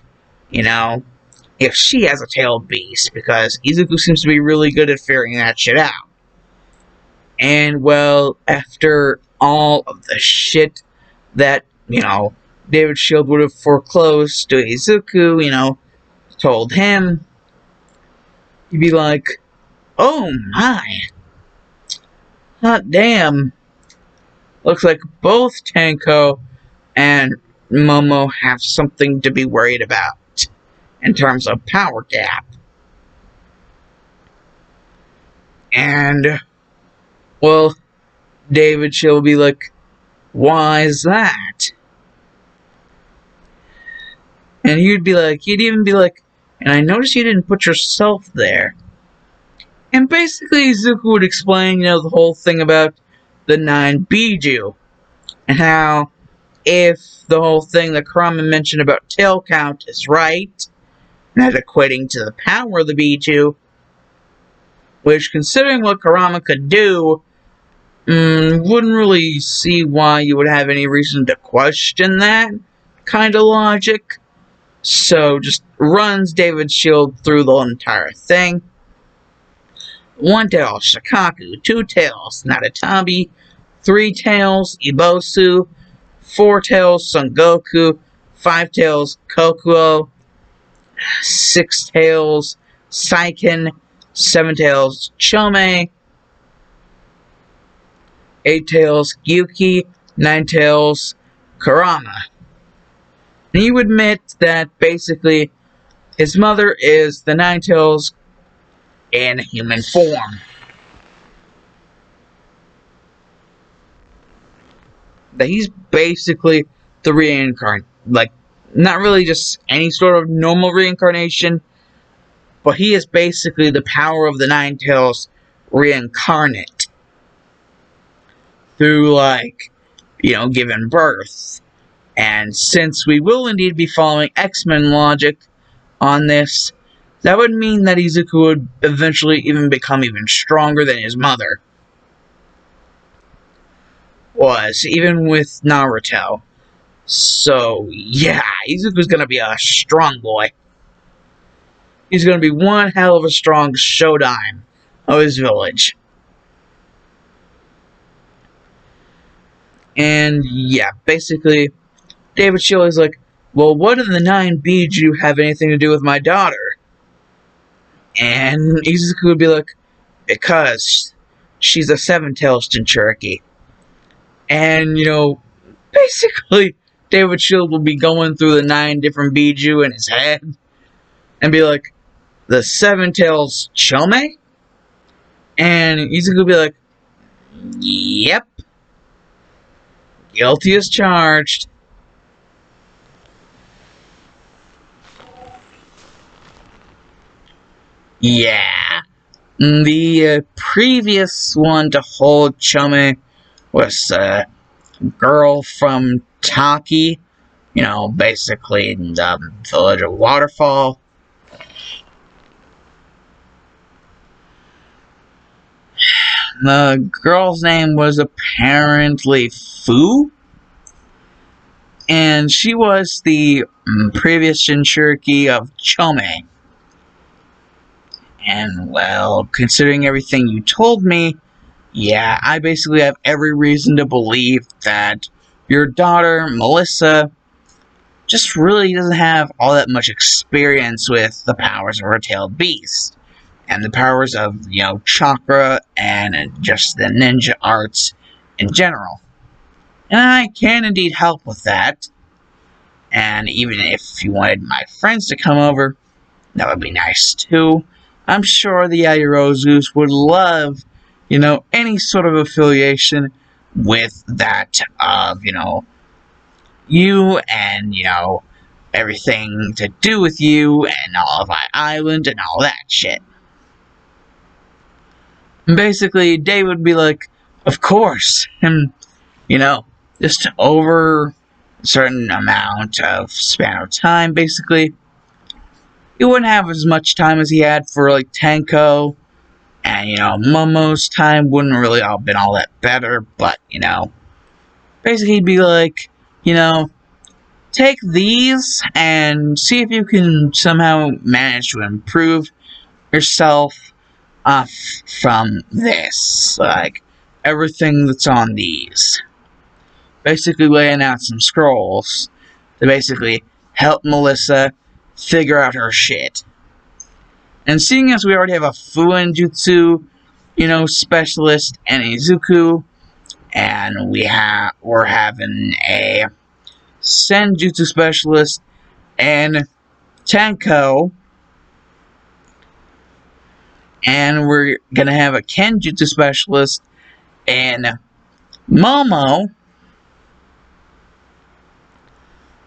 if she has a tailed beast, because Izuku seems to be really good at figuring that shit out. And, well, after all of the shit that, David Shield would have foreclosed to Izuku, told him, he'd be like, oh my, hot damn, looks like both Tenko and Momo have something to be worried about in terms of power gap. And, well, David she'll be like, why is that? And he'd even be like, and I noticed you didn't put yourself there. And basically, Izuku would explain, the whole thing about the 9 Biju. And how, if the whole thing that Kurama mentioned about tail count is right, and that equating to the power of the Biju, which, considering what Kurama could do, wouldn't really see why you would have any reason to question that kind of logic. So, just runs David's shield through the entire thing. 1 tail, Shikaku. 2 tails, Narutabi. 3 tails, Ibosu. 4 tails, Son Goku. 5 tails, Kokuo. 6 tails, Saiken. 7 tails, Chome. 8 tails, Gyuki. 9 tails, Kurama. And you admit that basically his mother is the 9 tails in human form. That he's basically the reincarnate, like, not really just any sort of normal reincarnation, but he is basically the power of the 9 tails reincarnate through, giving birth. And since we will indeed be following X-Men logic on this, that would mean that Izuku would eventually even become even stronger than his mother was, even with Naruto. So, yeah, Izuku's gonna be a strong boy. He's gonna be one hell of a strong shodime of his village. And, yeah, basically, David Shield is like, well, what do the 9 Biju have anything to do with my daughter? And Izuku would be like, because she's a 7 tails Jinchuriki. And, basically, David Shield will be going through the 9 different Biju in his head and be like, the 7 tails Chome? And Izuku will be like, yep. Guilty as charged. Yeah. The previous one to hold Chome was a girl from Taki, basically in the village of Waterfall. The girl's name was apparently Fu, and she was the previous Jinchuriki of Chome. And, well, considering everything you told me, yeah, I basically have every reason to believe that your daughter, Melissa, just really doesn't have all that much experience with the powers of her tailed beast. And the powers of, chakra and just the ninja arts in general. And I can indeed help with that. And even if you wanted my friends to come over, that would be nice too. I'm sure the Yaoyorozus would love, any sort of affiliation with that of, you and, everything to do with you and all of my island and all that shit. And basically, Dave would be like, of course, and, just over a certain amount of span of time, basically, he wouldn't have as much time as he had for, Tenko, and, Momo's time wouldn't really all been all that better, but, basically he'd be like, take these and see if you can somehow manage to improve yourself from this, everything that's on these. Basically laying out some scrolls to basically help Melissa figure out her shit. And seeing as we already have a Fuin Jutsu, specialist and Izuku, and we're having a Senjutsu specialist in Tenko, and we're gonna have a Kenjutsu specialist in Momo.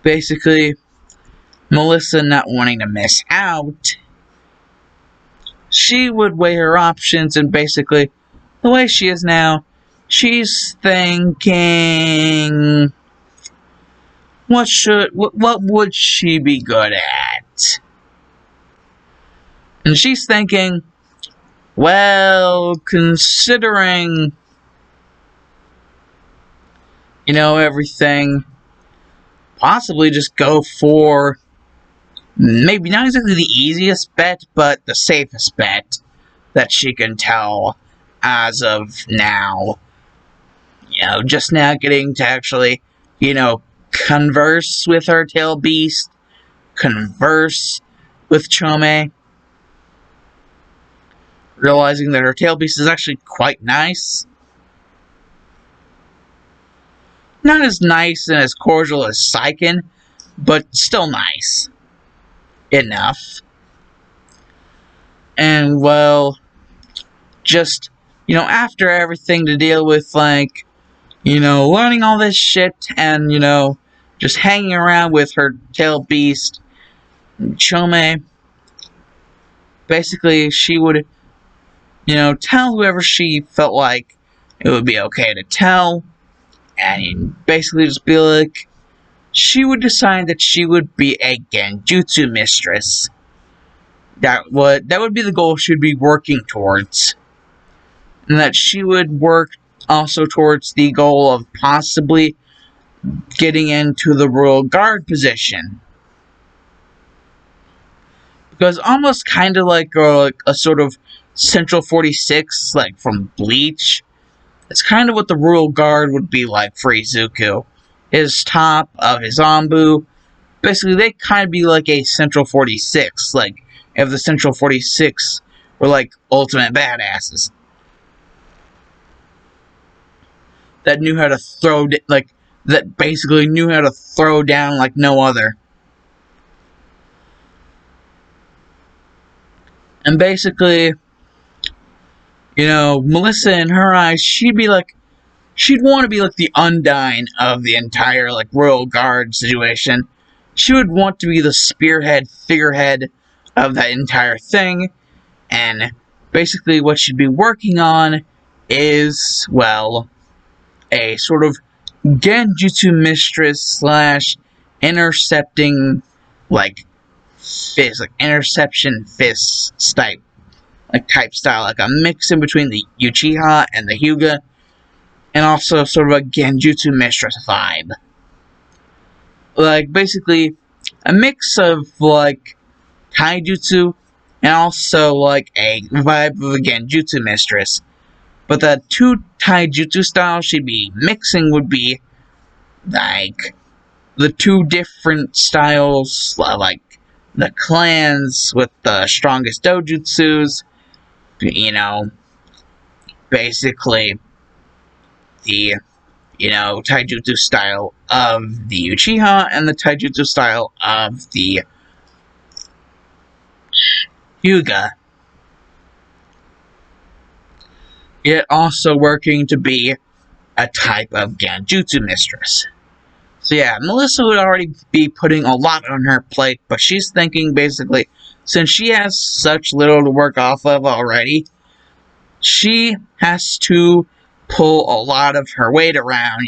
Basically, Melissa not wanting to miss out, she would weigh her options, and basically, the way she is now, she's thinking, what would she be good at? And she's thinking, well, considering, everything, possibly just go for maybe not exactly the easiest bet, but the safest bet that she can tell as of now. Just now getting to actually, converse with her tail beast, converse with Chome, realizing that her tail beast is actually quite nice. Not as nice and as cordial as Saiken, but still nice enough. And, well, just, after everything to deal with, like, learning all this shit and, just hanging around with her tail beast, Chome, basically she would, tell whoever she felt like it would be okay to tell, and basically just be like, she would decide that she would be a Genjutsu mistress. That would be the goal she would be working towards. And that she would work also towards the goal of possibly getting into the Royal Guard position. Because almost kind of like a sort of Central 46, like from Bleach, it's kind of what the Royal Guard would be like for Izuku. His top of his Anbu, basically they kind of be like a Central 46, like if the Central 46 were like ultimate badasses. That knew how to that basically knew how to throw down like no other. And basically, Melissa in her eyes, she'd want to be like the Undyne of the entire like Royal Guard situation. She would want to be the figurehead of that entire thing, and basically what she'd be working on is, well, a sort of Genjutsu mistress / intercepting, like, fist, like interception fist type style, like a mix in between the Uchiha and the Hyuga, and also sort of a Genjutsu mistress vibe. Like, basically, a mix of, like, taijutsu and also, like, a vibe of a Genjutsu mistress. But the two taijutsu styles she'd be mixing would be, like, the two different styles, like, the clans with the strongest dojutsus, basically the, taijutsu style of the Uchiha and the taijutsu style of the Hyuga. Yet also working to be a type of Genjutsu mistress. So yeah, Melissa would already be putting a lot on her plate, but she's thinking basically, since she has such little to work off of already, she has to pull a lot of her weight around,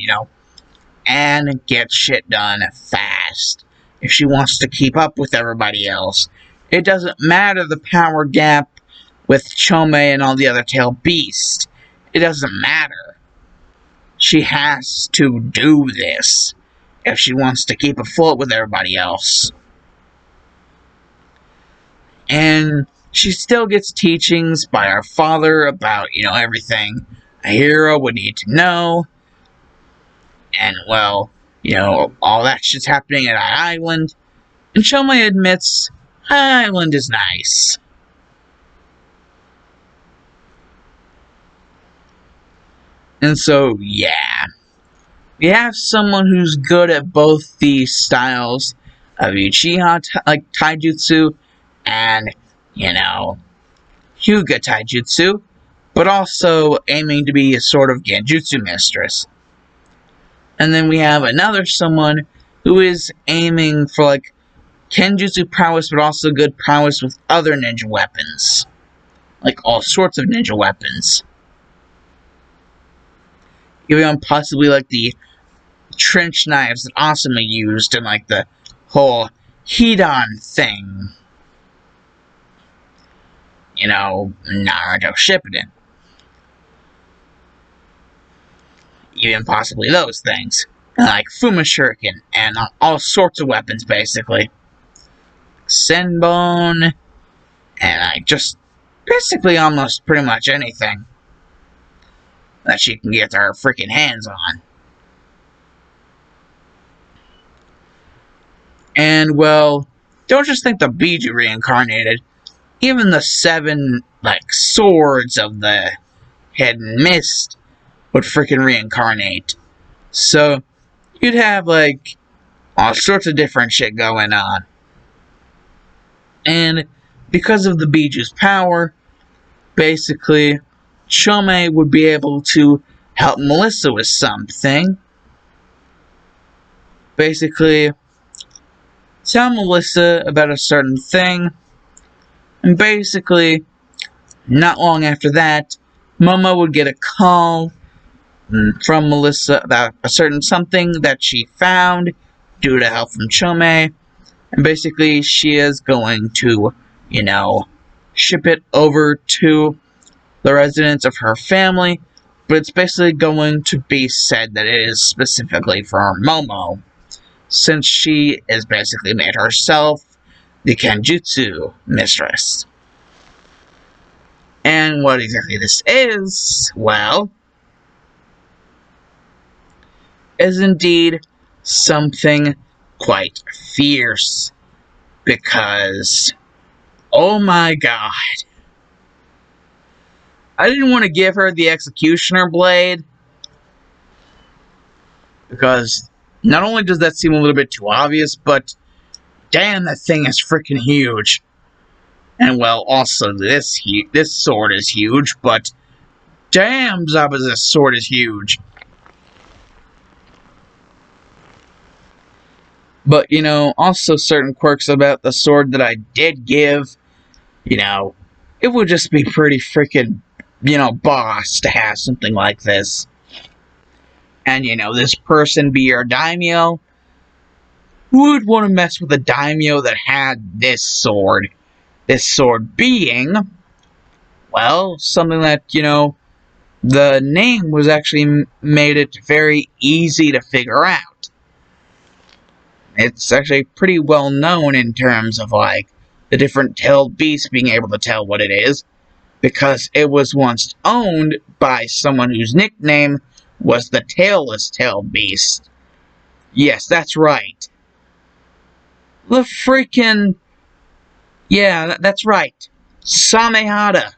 and get shit done fast if she wants to keep up with everybody else. It doesn't matter the power gap with Chome and all the other tail beasts. It doesn't matter. She has to do this if she wants to keep afloat with everybody else. And she still gets teachings by her father about, everything a hero would need to know. And, well, all that shit's happening at that island. And Chome admits, island is nice. And so, yeah. We have someone who's good at both the styles of Uchiha, like Taijutsu, and, you know, Hyuga Taijutsu, but also aiming to be a sort of Genjutsu mistress. And then we have another someone who is aiming for, like, Kenjutsu prowess, but also good prowess with other ninja weapons. Like, all sorts of ninja weapons. Even possibly, like, the trench knives that Asuma used in, like, the whole Hidan thing. You know, Naruto Shippuden. Even possibly those things. Like Fuma Shuriken, and all sorts of weapons, basically. Senbone, and like, just basically almost pretty much anything that she can get her freaking hands on. And, well, don't just think the Biju reincarnated. Even the 7, like, swords of the Hidden Mist would freaking reincarnate. So, you'd have, like, all sorts of different shit going on. And because of the Biju's power, basically, Chome would be able to help Melissa with something. Basically, tell Melissa about a certain thing, and basically, not long after that, Momo would get a call from Melissa about a certain something that she found due to help from Chome, and basically she is going to, you know, ship it over to the residence of her family, but it's basically going to be said that it is specifically for Momo, since she is basically made herself the Kenjutsu mistress. And what exactly this is, well, is indeed something quite fierce. Because, oh my god, I didn't want to give her the Executioner Blade, because not only does that seem a little bit too obvious, but damn, that thing is freaking huge. And well, also this sword is huge, but damn, Zabuza's sword is huge. But, you know, also certain quirks about the sword that I did give, you know, it would just be pretty freaking, you know, boss to have something like this. And, you know, this person be your daimyo. Who would want to mess with a daimyo that had this sword? This sword being, well, something that, you know, the name was actually made it very easy to figure out. It's actually pretty well known in terms of, like, the different tailed beasts being able to tell what it is, because it was once owned by someone whose nickname was the Tailless Tailed Beast. Yes, that's right. The freaking... Yeah, that's right. Samehada.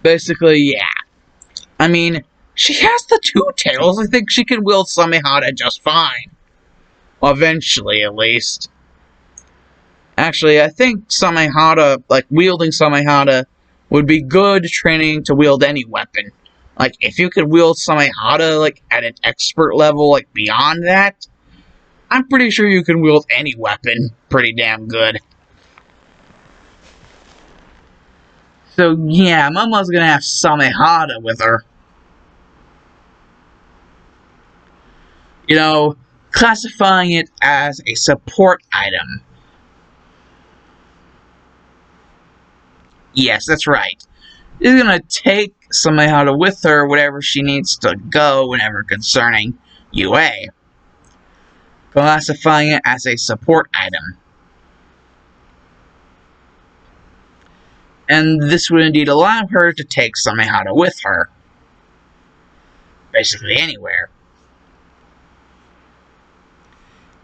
Basically, yeah. I mean, she has the 2 tails. I think she can wield Samehada just fine. Eventually, at least. Actually, I think Samehada, like, wielding Samehada would be good training to wield any weapon. Like, if you could wield Samehada, like, at an expert level, like, beyond that, I'm pretty sure you can wield any weapon pretty damn good. So, yeah, Momo's gonna have Samehada with her. You know, classifying it as a support item. Yes, that's right. She's gonna take Samehada with her wherever she needs to go whenever concerning UA. Classifying it as a support item. And this would indeed allow her to take Samehada with her. Basically anywhere.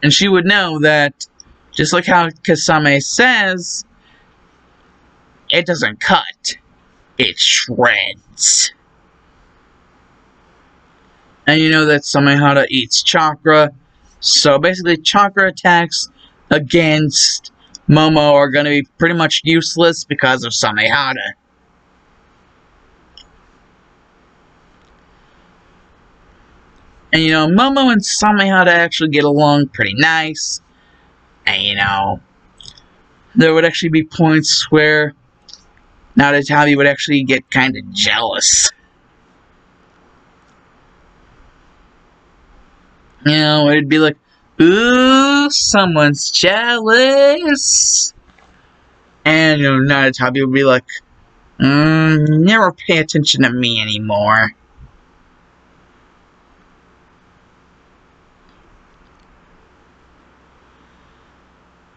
And she would know that, just like how Kasame says, it doesn't cut, it shreds. And you know that Samehada eats chakra. So basically, chakra attacks against Momo are going to be pretty much useless because of Samehada. And you know, Momo and Samehada actually get along pretty nice. And you know, there would actually be points where Narutabi would actually get kind of jealous. You know, it'd be like, ooh, someone's jealous. And, you know, Narutabi would be like, never pay attention to me anymore.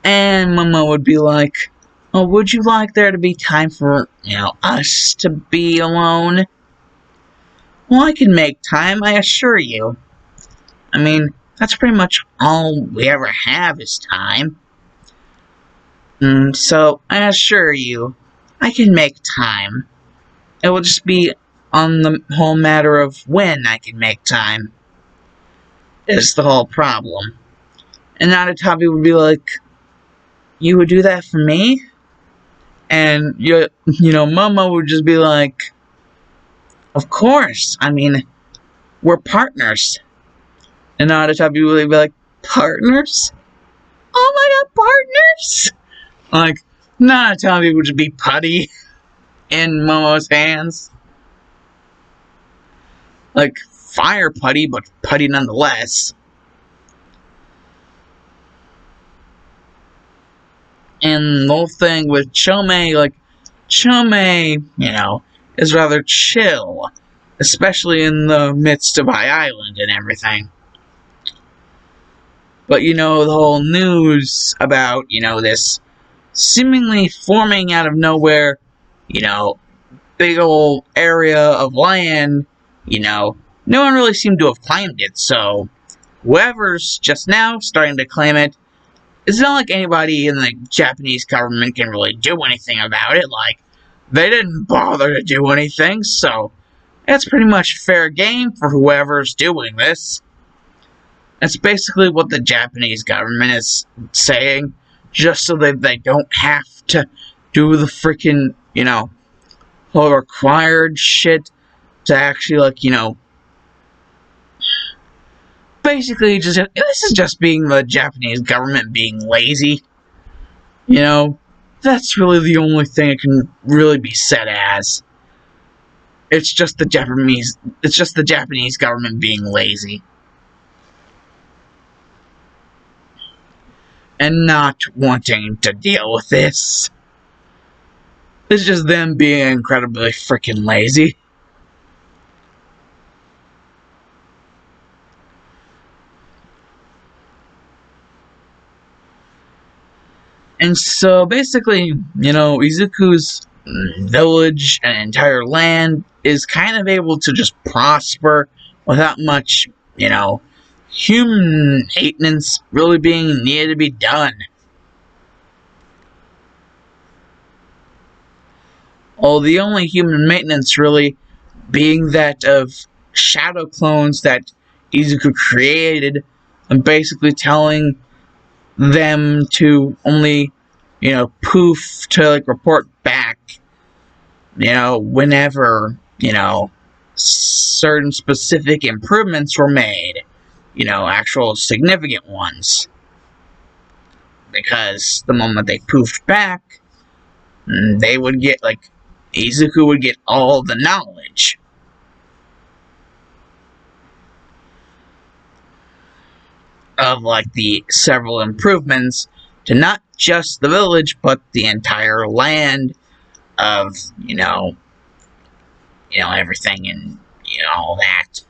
And Momo would be like, oh, would you like there to be time for, you know, us to be alone? Well, I can make time, I assure you. I mean, that's pretty much all we ever have is time. So, I assure you, I can make time. It will just be on the whole matter of when I can make time. Is the whole problem. And Narutabi would be like, you would do that for me? And, you know, Momo would just be like, of course, I mean, we're partners. And Narutabi would be like, partners? Oh my god, partners? Like, Narutabi would just be putty in Momo's hands. Like, fire putty, but putty nonetheless. And the whole thing with Chome, like, Chome, you know, is rather chill. Especially in the midst of High Island and everything. But, you know, the whole news about, you know, this seemingly forming out of nowhere, you know, big old area of land, you know, no one really seemed to have claimed it, so whoever's just now starting to claim it, it's not like anybody in the Japanese government can really do anything about it. Like, they didn't bother to do anything, so it's pretty much fair game for whoever's doing this. That's basically what the Japanese government is saying, just so that they don't have to do the freaking, you know, whole required shit to actually, like, you know, basically just, this is just being the Japanese government being lazy. You know, that's really the only thing it can really be said as. It's just the Japanese government being lazy. And not wanting to deal with this. It's just them being incredibly freaking lazy. And so basically, you know, Izuku's village and entire land is kind of able to just prosper without much, you know, human maintenance really being needed to be done. Well, the only human maintenance really being that of shadow clones that Izuku created, and basically telling them to only, you know, poof to, like, report back, you know, whenever, you know, certain specific improvements were made, you know, actual significant ones. Because the moment they poofed back, they would get, like, Izuku would get all the knowledge. Of, like, the several improvements to not just the village, but the entire land of, you know, everything and, you know, all that.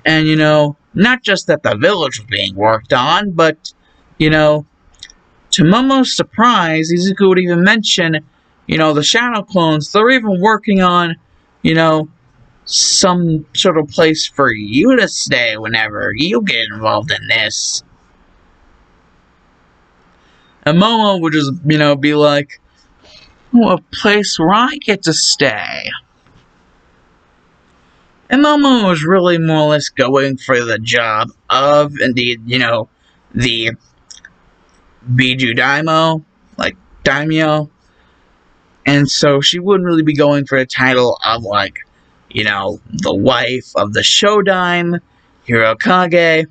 And, you know, not just that the village was being worked on, but, you know, to Momo's surprise, Izuku would even mention, you know, the shadow clones, they're even working on, you know, some sort of place for you to stay whenever you get involved in this. And Momo would just, you know, be like, oh, a place where I get to stay. And Momo was really more or less going for the job of, indeed, the Biju Daimyo, like Daimyo. And so she wouldn't really be going for the title of, like, the wife of the shodime, herokage,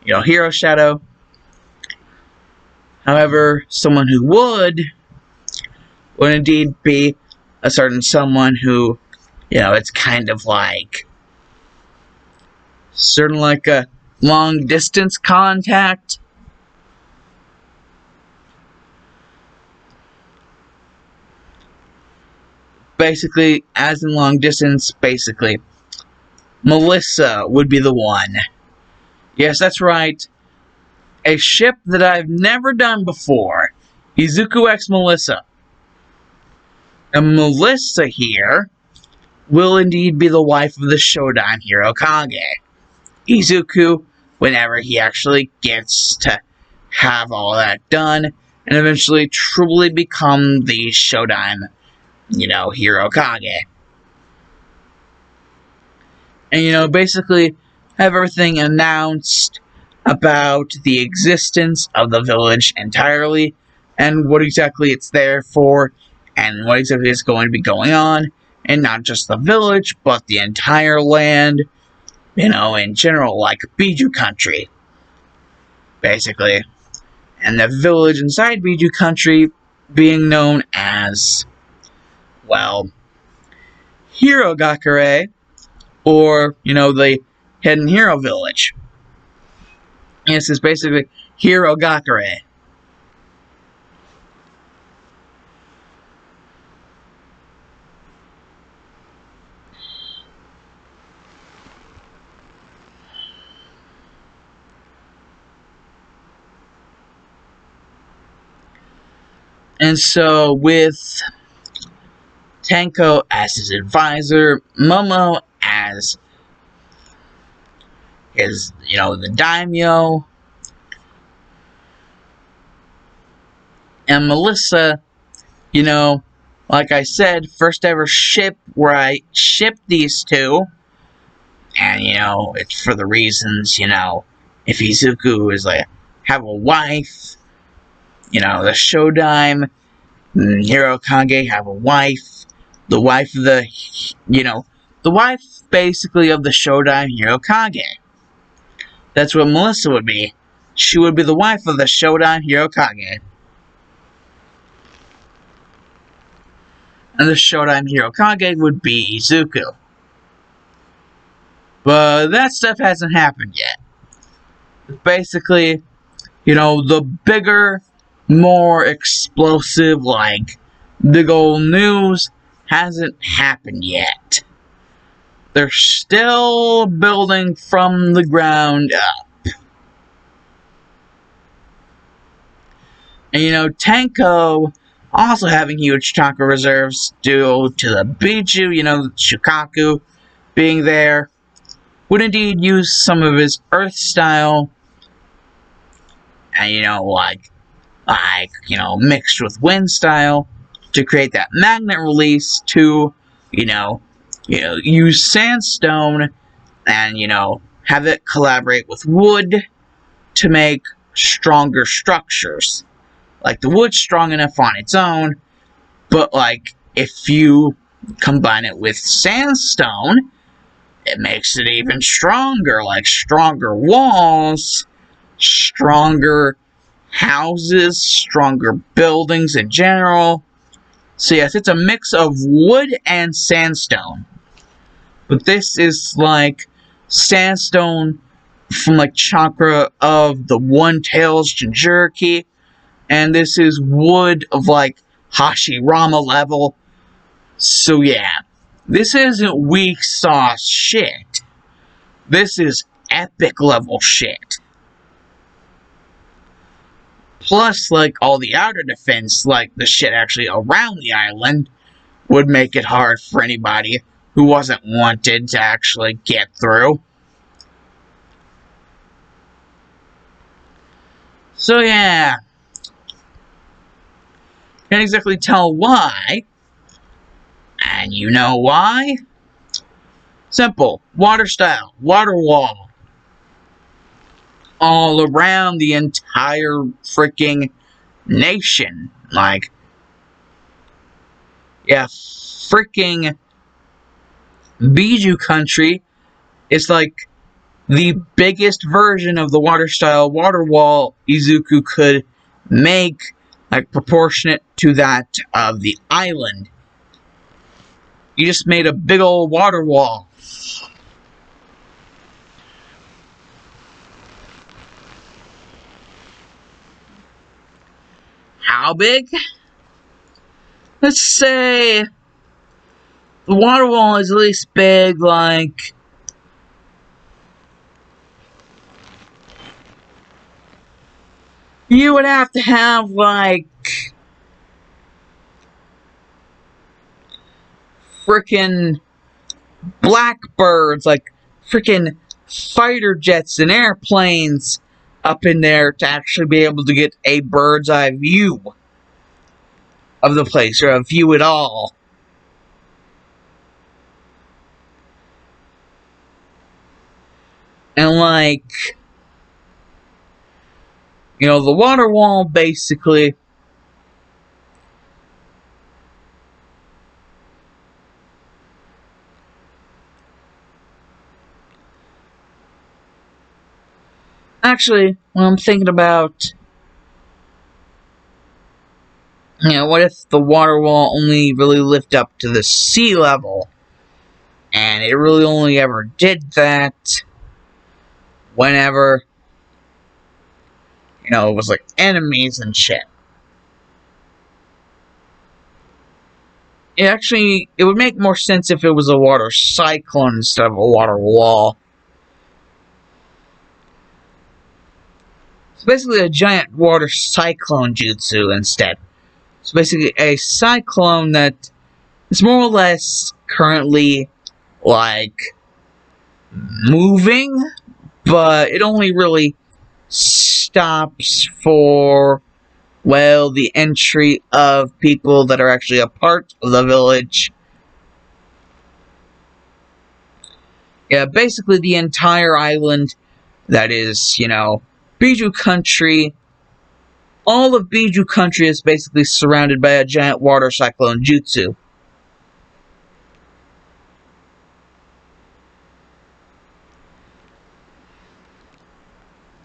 hero shadow. However, someone who would indeed be a certain someone who, it's kind of like certain like a long distance contact. Basically, as in long distance, basically, Melissa would be the one. Yes, that's right. A ship that I've never done before. Izuku X Melissa. And Melissa here will indeed be the wife of the Shodime Hirokage. Izuku, whenever he actually gets to have all that done, and eventually truly become the Shodime, Hirokage. And, basically have everything announced about the existence of the village entirely, and what exactly it's there for, and what exactly is going to be going on, and not just the village, but the entire land, in general, like Biju country, basically. And the village inside Biju country being known as, well, Hirogakure, or, the Hidden Hero Village. And this is basically Hirogakure. And so, with Tenko as his advisor, Momo as his, the daimyo, and Melissa, like I said, first ever ship where I shipped these two, and, it's for the reasons, if Izuku is like, have a wife, the Shodime, Hirokage have a wife, the wife of the, the wife, basically, of the Shodime Hirokage. That's what Melissa would be. She would be the wife of the Shodime Hirokage. And the Shodime Hirokage would be Izuku. But that stuff hasn't happened yet. Basically, the bigger, more explosive, like, big old news hasn't happened yet. They're still building from the ground up. And, Tenko also having huge chakra reserves due to the Biju, Shukaku being there, would indeed use some of his earth style, and, mixed with wind style to create that magnet release to, use sandstone and, have it collaborate with wood to make stronger structures. Like, the wood's strong enough on its own, but, like, if you combine it with sandstone, it makes it even stronger, like stronger walls, stronger houses, stronger buildings in general. So yes, it's a mix of wood and sandstone. But this is like sandstone from like chakra of the One Tails Jinchuriki, and this is wood of like Hashirama level. So yeah, this isn't weak sauce shit. This is epic level shit. Plus, like, all the outer defense, like the shit actually around the island, would make it hard for anybody who wasn't wanted to actually get through. So yeah, can't exactly tell why, and you know why? Simple. Water style. Water wall. All around the entire freaking nation. Like, yeah, freaking Biju country is like the biggest version of the water style water wall Izuku could make, like proportionate to that of the island. You just made a big old water wall. How big? Let's say the water wall is at least big, like you would have to have like frickin' blackbirds, like frickin' fighter jets and airplanes up in there to actually be able to get a bird's eye view of the place, or a view at all. And like, you know, the water wall basically actually, when I'm thinking about, you know, what if the water wall only really lived up to the sea level? And it really only ever did that whenever, you know, it was like enemies and shit. It would make more sense if it was a water cyclone instead of a water wall. It's basically a giant water cyclone jutsu instead. It's basically a cyclone that is more or less currently, like, moving, but it only really stops for, well, the entry of people that are actually a part of the village. Yeah, basically the entire island that is, you know, Biju country. All of Biju country is basically surrounded by a giant water cyclone jutsu.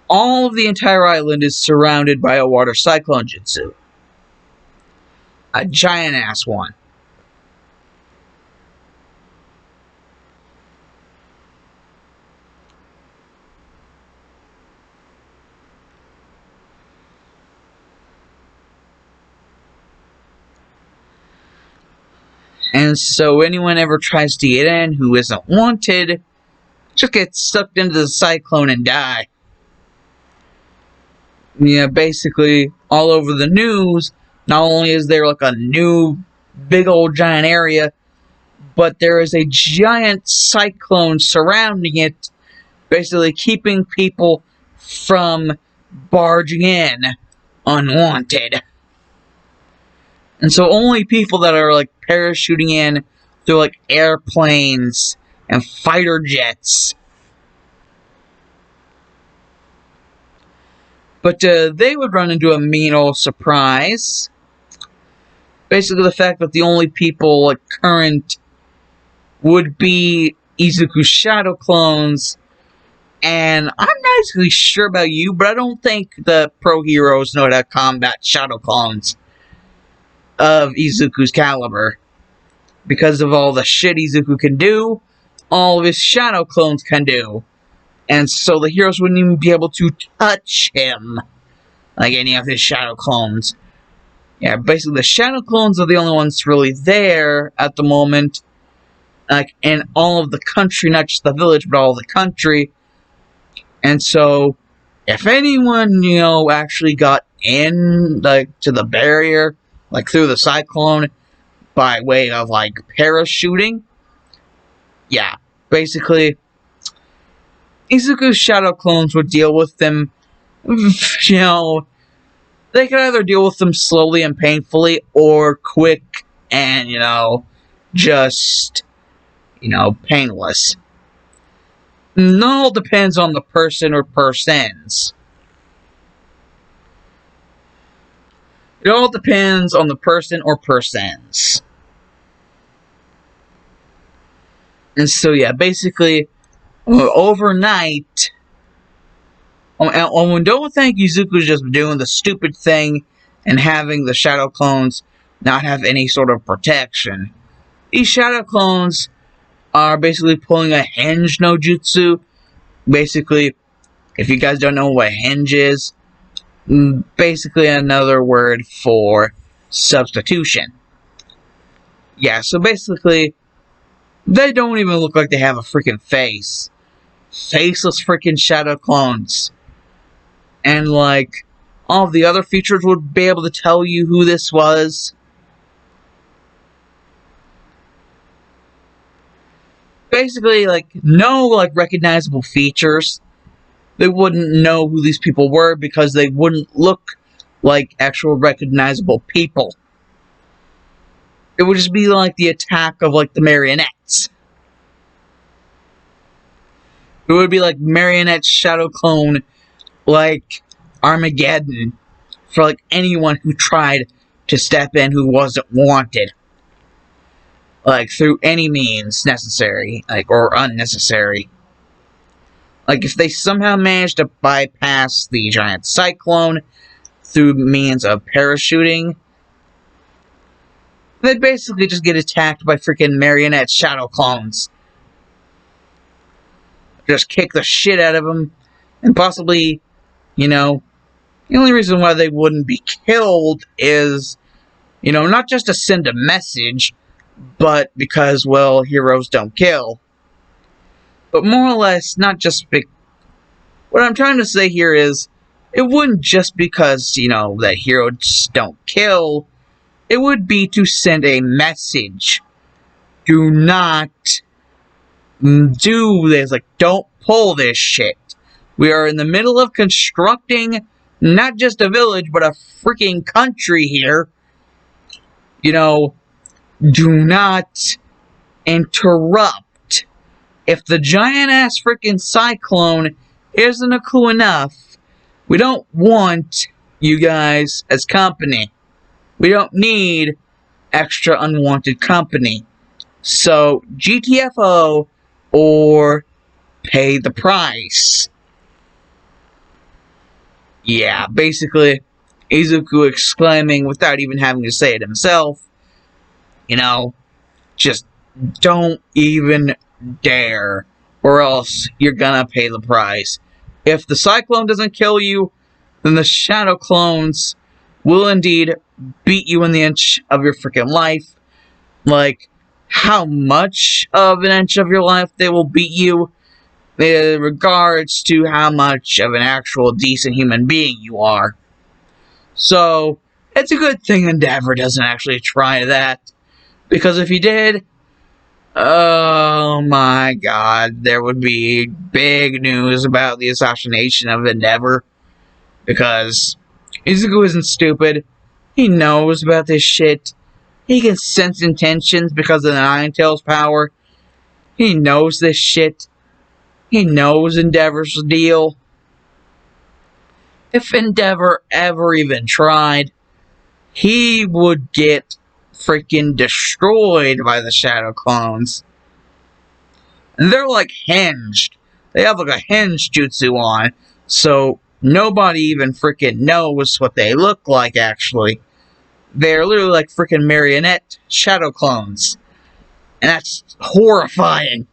All of the entire island is surrounded by a water cyclone jutsu. A giant ass one. And so anyone ever tries to get in who isn't wanted just gets sucked into the cyclone and die. Yeah, basically all over the news, not only is there like a new big old giant area, but there is a giant cyclone surrounding it, basically keeping people from barging in unwanted. And so only people that are like parachuting in through like airplanes and fighter jets. But they would run into a mean old surprise. Basically the fact that the only people like current would be Izuku's shadow clones. And I'm not exactly sure about you, but I don't think the pro heroes know how to combat shadow clones of Izuku's caliber. Because of all the shit Izuku can do, all of his shadow clones can do. And so the heroes wouldn't even be able to touch him like any of his shadow clones. Yeah, basically the shadow clones are the only ones really there at the moment. Like, in all of the country, not just the village, but all of the country. And so, if anyone, you know, actually got in, like, to the barrier, like, through the cyclone, by way of, like, parachuting, yeah, basically, Izuku's shadow clones would deal with them, you know, they could either deal with them slowly and painfully, or quick and, you know, just, painless. It all depends on the person or persons. It all depends on the person or persons. And so, yeah, basically, overnight, don't think Izuku's just doing the stupid thing and having the shadow clones not have any sort of protection. These shadow clones are basically pulling a henge no jutsu. Basically, if you guys don't know what henge is, basically another word for substitution. Yeah, so basically, they don't even look like they have a freaking face. Faceless freaking shadow clones. And like, all the other features would be able to tell you who this was. Basically, like, no, like, recognizable features. They wouldn't know who these people were because they wouldn't look like actual recognizable people. It would just be like the attack of, like, the marionettes. It would be like marionette shadow clone, like Armageddon, for, like, anyone who tried to step in who wasn't wanted. Like, through any means necessary, like, or unnecessary. Like, if they somehow managed to bypass the giant cyclone through means of parachuting, they'd basically just get attacked by freaking marionette shadow clones. Just kick the shit out of them, and possibly, the only reason why they wouldn't be killed is, not just to send a message, but because, well, heroes don't kill. But more or less, not just what I'm trying to say here is, it wouldn't just because, that heroes don't kill. It would be to send a message. Do not do this. Like, don't pull this shit. We are in the middle of constructing not just a village, but a freaking country here. Do not interrupt. If the giant-ass freaking cyclone isn't a clue enough, we don't want you guys as company. We don't need extra unwanted company. So, GTFO or pay the price. Yeah, basically, Izuku exclaiming without even having to say it himself, just don't even dare, or else you're gonna pay the price. If the cyclone doesn't kill you, then the shadow clones will indeed beat you in the inch of your freaking life. Like, how much of an inch of your life they will beat you in regards to how much of an actual decent human being you are. So, it's a good thing Endeavor doesn't actually try that. Because if he did, oh my god, there would be big news about the assassination of Endeavor. Because Izuku isn't stupid. He knows about this shit. He can sense intentions because of the Nine Tails power. He knows this shit. He knows Endeavor's deal. If Endeavor ever even tried, he would get freaking destroyed by the Shadow Clones. And they're like hinged. They have like a hinge jutsu on, so nobody even freaking knows what they look like, actually. They're literally like freaking marionette Shadow Clones. And that's horrifying.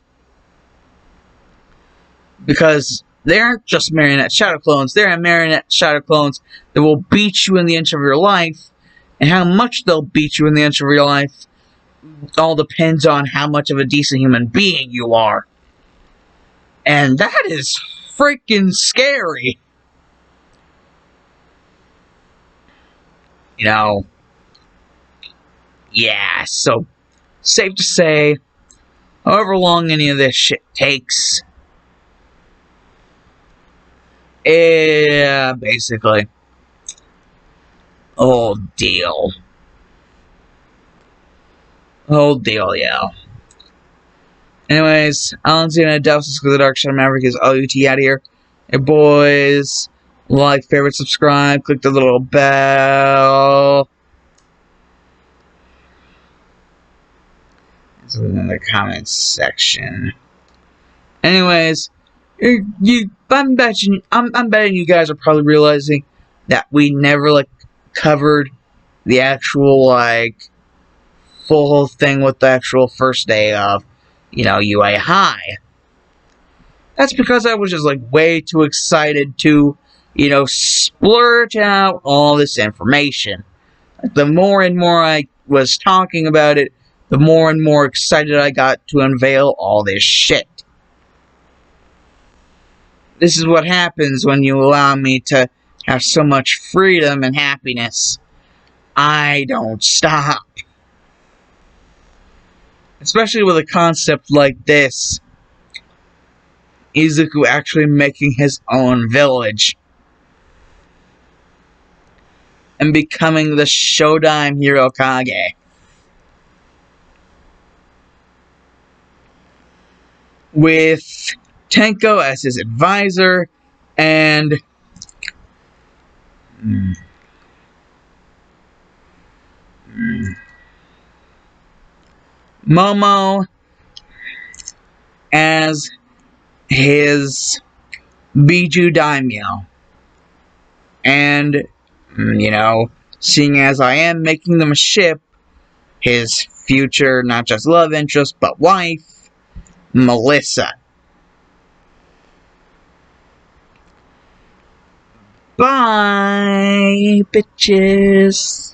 Because they aren't just marionette Shadow Clones, they're marionette Shadow Clones that will beat you in the inch of your life. And how much they'll beat you in the inch of your life all depends on how much of a decent human being you are. And that is freaking scary. Yeah, so safe to say, however long any of this shit takes, yeah, basically, whole deal, yeah. Anyways, Alan's gonna Delphus because the Dark Shadow Maverick is OUT out of here. Hey boys, like, favorite, subscribe, click the little bell. It's in the comments section. Anyways, I'm betting you guys are probably realizing that we never like covered the actual like full thing with the actual first day of, UA High. That's because I was just like way too excited to, splurge out all this information. The more and more I was talking about it, the more and more excited I got to unveil all this shit. This is what happens when you allow me to have so much freedom and happiness. I don't stop. Especially with a concept like this. Izuku actually making his own village. And becoming the shodime herokage. With Tenko as his advisor, and Momo as his Biju Daimyo. And, seeing as I am making them a ship, his future, not just love interest, but wife, Melissa. Bye, bitches.